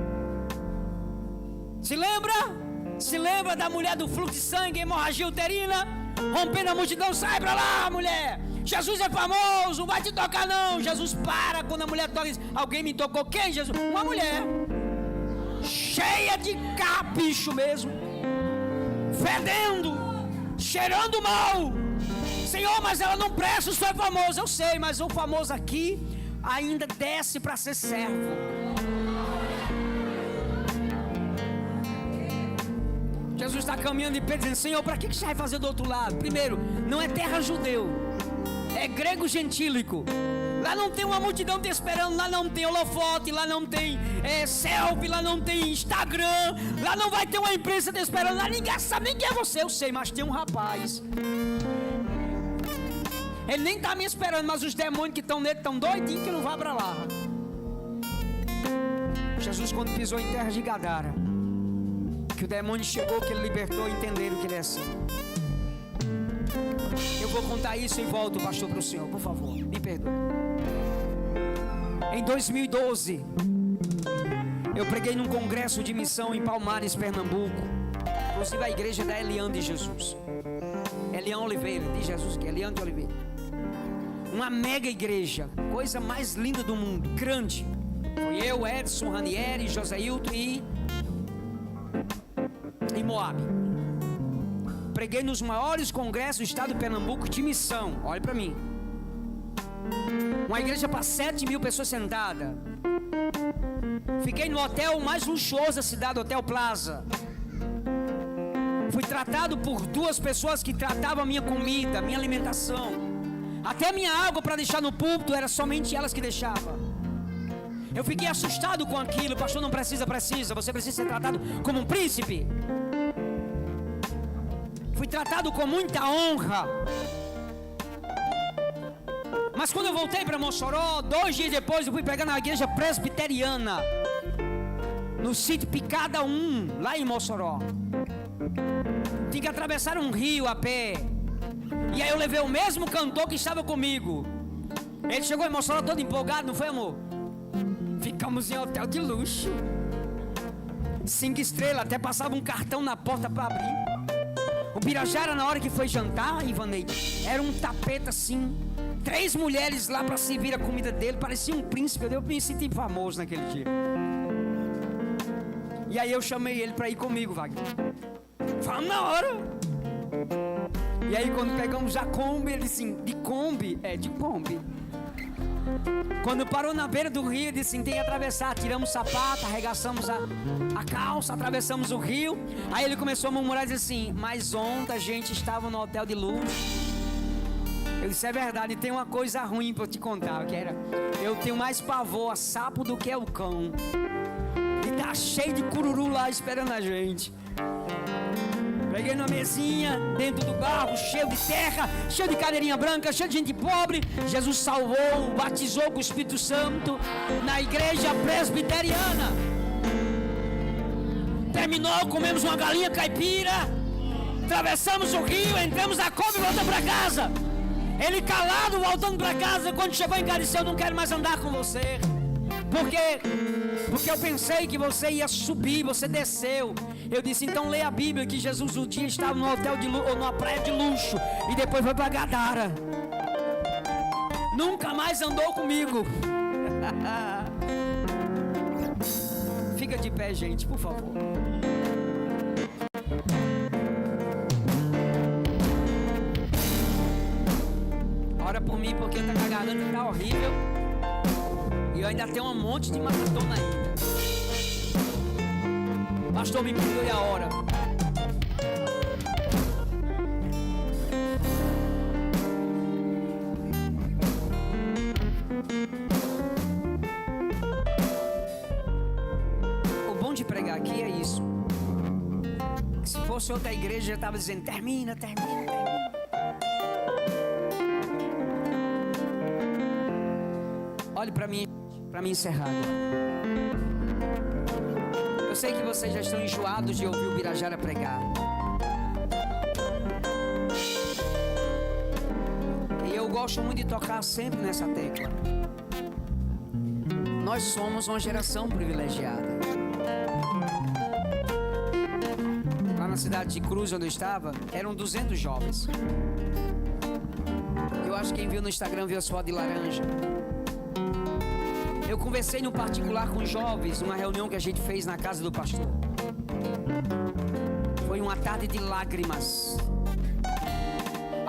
Se lembra? Se lembra da mulher do fluxo de sangue, hemorragia uterina, rompendo a multidão? Sai pra lá, mulher. Jesus é famoso, não vai te tocar não. Jesus para quando a mulher toca e diz: alguém me tocou. Quem, Jesus? Uma mulher cheia de capicho mesmo, fedendo, cheirando mal, Senhor, mas ela não presta, o Senhor é famoso. Eu sei, mas o famoso aqui ainda desce para ser servo. Jesus está caminhando e Pedro dizendo: Senhor, para que você vai fazer do outro lado? Primeiro, não é terra judeu, é grego gentílico. Lá não tem uma multidão te esperando, lá não tem holofote, lá não tem selfie, lá não tem Instagram, lá não vai ter uma imprensa te esperando, lá ninguém sabe nem quem é você. Eu sei, mas tem um rapaz, ele nem está me esperando, mas os demônios que estão nele estão doidinhos que não vá para lá. Jesus, quando pisou em terra de Gadara, que o demônio chegou, que ele libertou, entenderam que ele é assim. Eu vou contar isso e volto, pastor, para o senhor, por favor, me perdoe. Em 2012, eu preguei num congresso de missão em Palmares, Pernambuco. Inclusive a igreja da Eliane de Jesus, Eliane Oliveira, de Jesus, que é Eliane de Oliveira. Uma mega igreja, coisa mais linda do mundo, grande. Foi eu, Edson, Ranieri, Joséilton e Moab. Preguei nos maiores congressos do estado de Pernambuco de missão. Olha para mim. Uma igreja para 7.000 pessoas sentadas. Fiquei no hotel mais luxuoso da cidade, Hotel Plaza. Fui tratado por 2 pessoas que tratavam a minha comida, minha alimentação. Até minha água para deixar no púlpito era somente elas que deixavam. Eu fiquei assustado com aquilo. Pastor, não precisa. Você precisa ser tratado como um príncipe. Fui tratado com muita honra. Mas quando eu voltei para Mossoró, 2 dias depois, eu fui pregar na igreja presbiteriana, no sítio Picada 1, lá em Mossoró. Tinha que atravessar um rio a pé. E aí eu levei o mesmo cantor que estava comigo. Ele chegou em Mossoró todo empolgado, não foi, amor? Ficamos em hotel de luxo, 5 estrelas, até passava um cartão na porta para abrir. O Birajara, na hora que foi jantar, Ivaneide, era um tapete assim, 3 mulheres lá para servir a comida dele, parecia um príncipe. Eu me senti famoso naquele dia. E aí eu chamei ele para ir comigo, Wagner. Vamos na hora. E aí quando pegamos a Kombi, ele disse assim: de Kombi? É, de Kombi. Quando parou na beira do rio, ele disse assim: tem que atravessar. Tiramos o sapato, arregaçamos a calça, atravessamos o rio. Aí ele começou a murmurar e disse assim: mas ontem a gente estava no hotel de luxo. Eu disse: é verdade, tem uma coisa ruim para eu te contar, que era: eu tenho mais pavor a sapo do que o cão. E tá cheio de cururu lá esperando a gente. Peguei numa mesinha, dentro do barro, cheio de terra, cheio de cadeirinha branca, cheio de gente pobre. Jesus salvou, batizou com o Espírito Santo na igreja presbiteriana. Terminou, comemos uma galinha caipira, atravessamos o rio, entramos na Kombi e voltamos para casa. Ele calado, voltando para casa. Quando chegou em casa, disse: eu não quero mais andar com você. Porque eu pensei que você ia subir, você desceu. Eu disse: então leia a Bíblia, que Jesus um dia estava no hotel de luxo, ou numa praia de luxo, e depois foi para Gadara. Nunca mais andou comigo. Fica de pé, gente, por favor. Ora por mim, porque a garganta está horrível. E eu ainda tenho um monte de maratona ainda. Pastor, me perdoe a hora. O bom de pregar aqui é isso. Se fosse outra igreja, já estava dizendo: termina. Olhe para mim encerrar agora. Eu sei que vocês já estão enjoados de ouvir o Birajara pregar. E eu gosto muito de tocar sempre nessa tecla. Nós somos uma geração privilegiada. Lá na cidade de Cruz, onde eu estava, eram 200 jovens. Eu acho que quem viu no Instagram viu as fotos de laranja. Eu conversei no particular com jovens, numa reunião que a gente fez na casa do pastor. Foi uma tarde de lágrimas.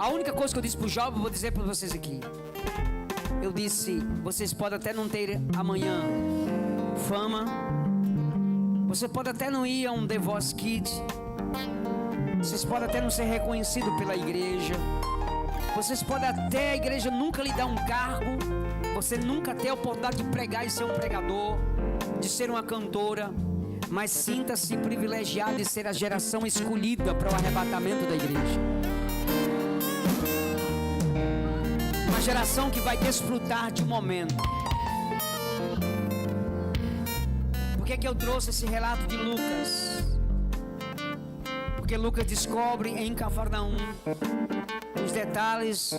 A única coisa que eu disse para os jovens, eu vou dizer para vocês aqui. Eu disse, vocês podem até não ter amanhã fama, você pode até não ir a um The Voice Kids, vocês podem até não ser reconhecidos pela igreja, vocês podem até a igreja nunca lhe dar um cargo, você nunca ter a oportunidade de pregar e ser um pregador, de ser uma cantora, mas sinta-se privilegiado de ser a geração escolhida para o arrebatamento da igreja. Uma geração que vai desfrutar de um momento. Por que eu trouxe esse relato de Lucas? Porque Lucas descobre em Cafarnaum os detalhes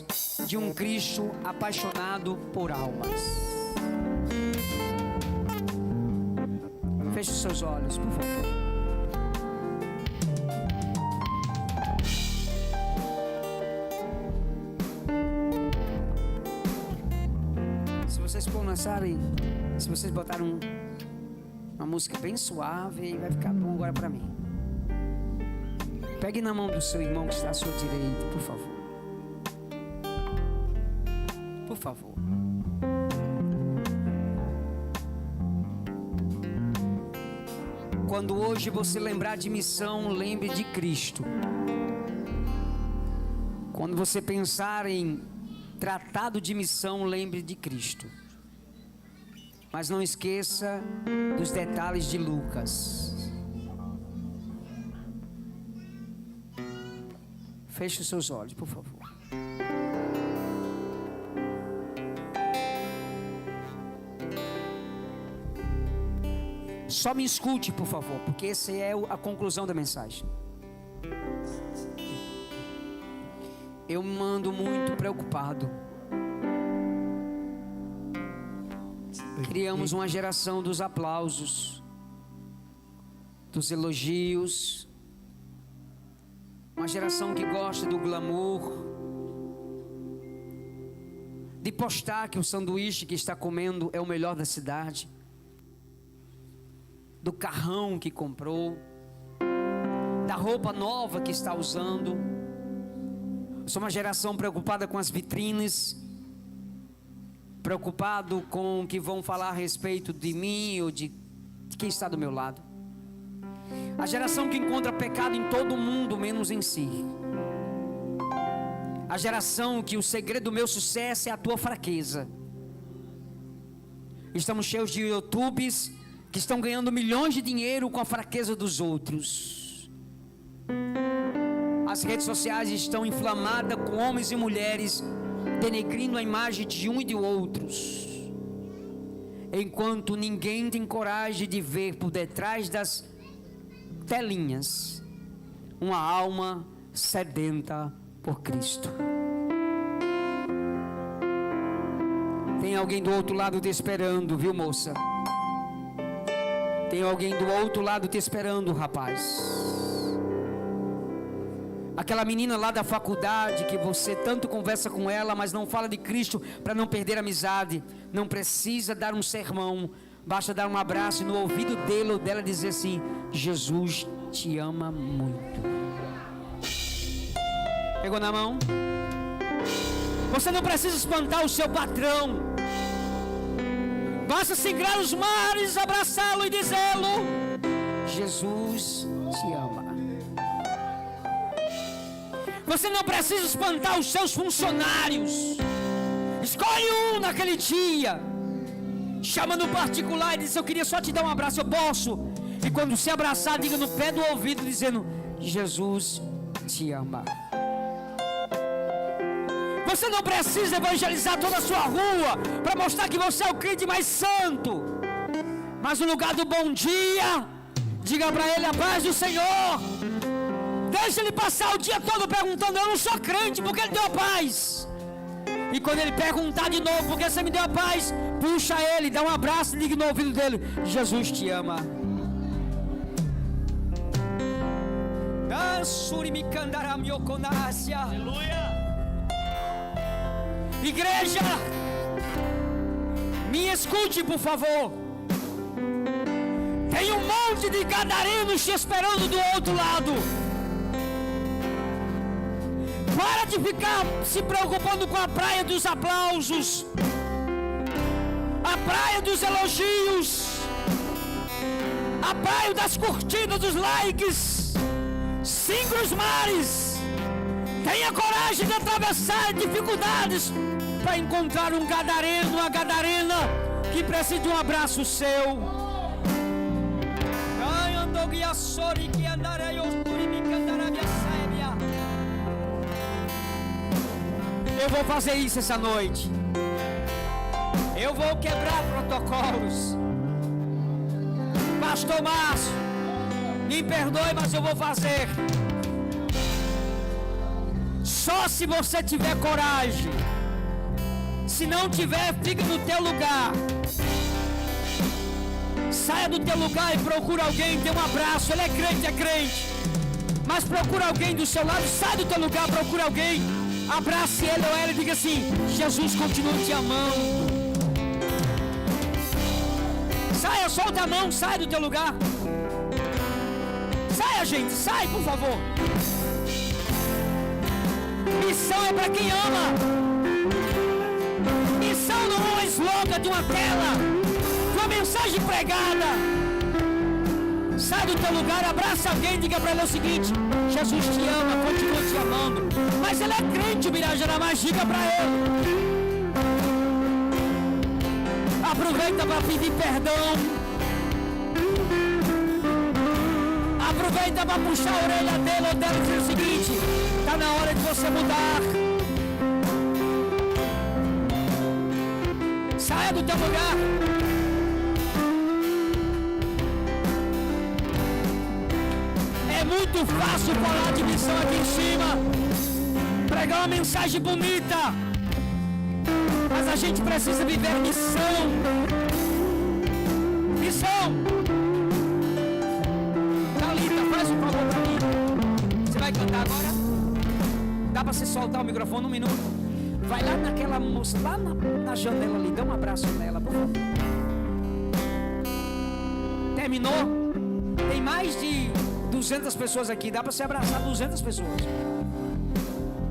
de um Cristo apaixonado por almas. Feche os seus olhos, por favor. Se vocês lançarem, se vocês botarem uma música bem suave, vai ficar bom agora para mim. Pegue na mão do seu irmão que está à sua direita, por favor. Por favor. Quando hoje você lembrar de missão, lembre de Cristo. Quando você pensar em tratado de missão, lembre de Cristo. Mas não esqueça dos detalhes de Lucas. Feche os seus olhos, por favor. Só me escute, por favor, porque essa é a conclusão da mensagem. Eu me ando muito preocupado. Criamos uma geração dos aplausos, dos elogios, uma geração que gosta do glamour, de postar que o sanduíche que está comendo é o melhor da cidade, do carrão que comprou, da roupa nova que está usando. Eu sou uma geração preocupada com as vitrines, preocupado com o que vão falar a respeito de mim ou de quem está do meu lado. A geração que encontra pecado em todo mundo, menos em si. A geração que o segredo do meu sucesso é a tua fraqueza. Estamos cheios de YouTubes que estão ganhando milhões de dinheiro com a fraqueza dos outros. As redes sociais estão inflamadas com homens e mulheres denegrindo a imagem de um e de outros, enquanto ninguém tem coragem de ver por detrás das telinhas uma alma sedenta por Cristo. Tem alguém do outro lado te esperando, viu, moça? Tem alguém do outro lado te esperando, rapaz. Aquela menina lá da faculdade que você tanto conversa com ela, mas não fala de Cristo para não perder a amizade. Não precisa dar um sermão, basta dar um abraço no ouvido dele ou dela dizer assim: Jesus te ama muito. Pegou na mão? Você não precisa espantar o seu patrão. Basta singrar os mares, abraçá-lo e dizê-lo: Jesus te ama. Você não precisa espantar os seus funcionários. Escolhe um naquele dia, chama no particular e diz: eu queria só te dar um abraço, eu posso? E quando se abraçar, diga no pé do ouvido dizendo: Jesus te ama. Você não precisa evangelizar toda a sua rua para mostrar que você é o crente mais santo, mas no lugar do bom dia, diga para ele: a paz do Senhor. Deixa ele passar o dia todo perguntando: eu não sou crente, porque ele deu a paz. E quando ele perguntar de novo: porque você me deu a paz? Puxa ele, dá um abraço e liga no ouvido dele: Jesus te ama. Aleluia. Igreja, me escute, por favor. Tem um monte de gadarenos te esperando do outro lado. Para de ficar se preocupando com a praia dos aplausos, a praia dos elogios, a praia das curtidas, dos likes. Singa os mares. Tenha coragem de atravessar dificuldades para encontrar um gadareno, uma gadarena que precisa de um abraço seu. Eu vou fazer isso essa noite. Eu vou quebrar protocolos. Pastor Márcio, me perdoe, mas eu vou fazer. Só se você tiver coragem. Se não tiver, fica no teu lugar. Saia do teu lugar e procura alguém, dê um abraço. Ele é crente. Mas procura alguém do seu lado, sai do teu lugar, procura alguém. Abrace ele ou ela e diga assim: Jesus continua te amando. Saia, solta a mão, sai do teu lugar. Saia, gente, sai, por favor. Missão é para quem ama. Missão não é um slogan de uma tela, uma mensagem pregada. Sai do teu lugar, abraça alguém e diga para ele o seguinte: Jesus te ama, continua te amando. Mas ele é crente, Birajara, mas diga para ele. Aproveita para pedir perdão. Aproveita para puxar a orelha dele ou dela e dizer o seguinte: está na hora de você mudar. Saia do teu lugar. É muito fácil falar de missão aqui em cima, pregar uma mensagem bonita, mas a gente precisa viver missão. Missão. Thalita, faz um favor pra mim. Você vai cantar agora? Dá pra você soltar o microfone um minuto? Vai lá naquela moça, lá na janela ali, dá um abraço nela, por favor. Terminou? Tem mais de 200 pessoas aqui, dá pra você abraçar 200 pessoas.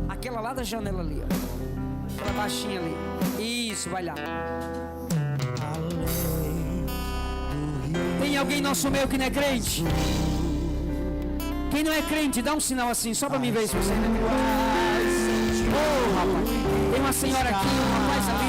Aquela lá da janela ali, ó. Aquela baixinha ali. Isso, vai lá. Tem alguém nosso meio que não é crente? Quem não é crente, dá um sinal assim, só pra mim ver se você não é crente. Oh, rapaz. Tem uma senhora aqui, um rapaz ali.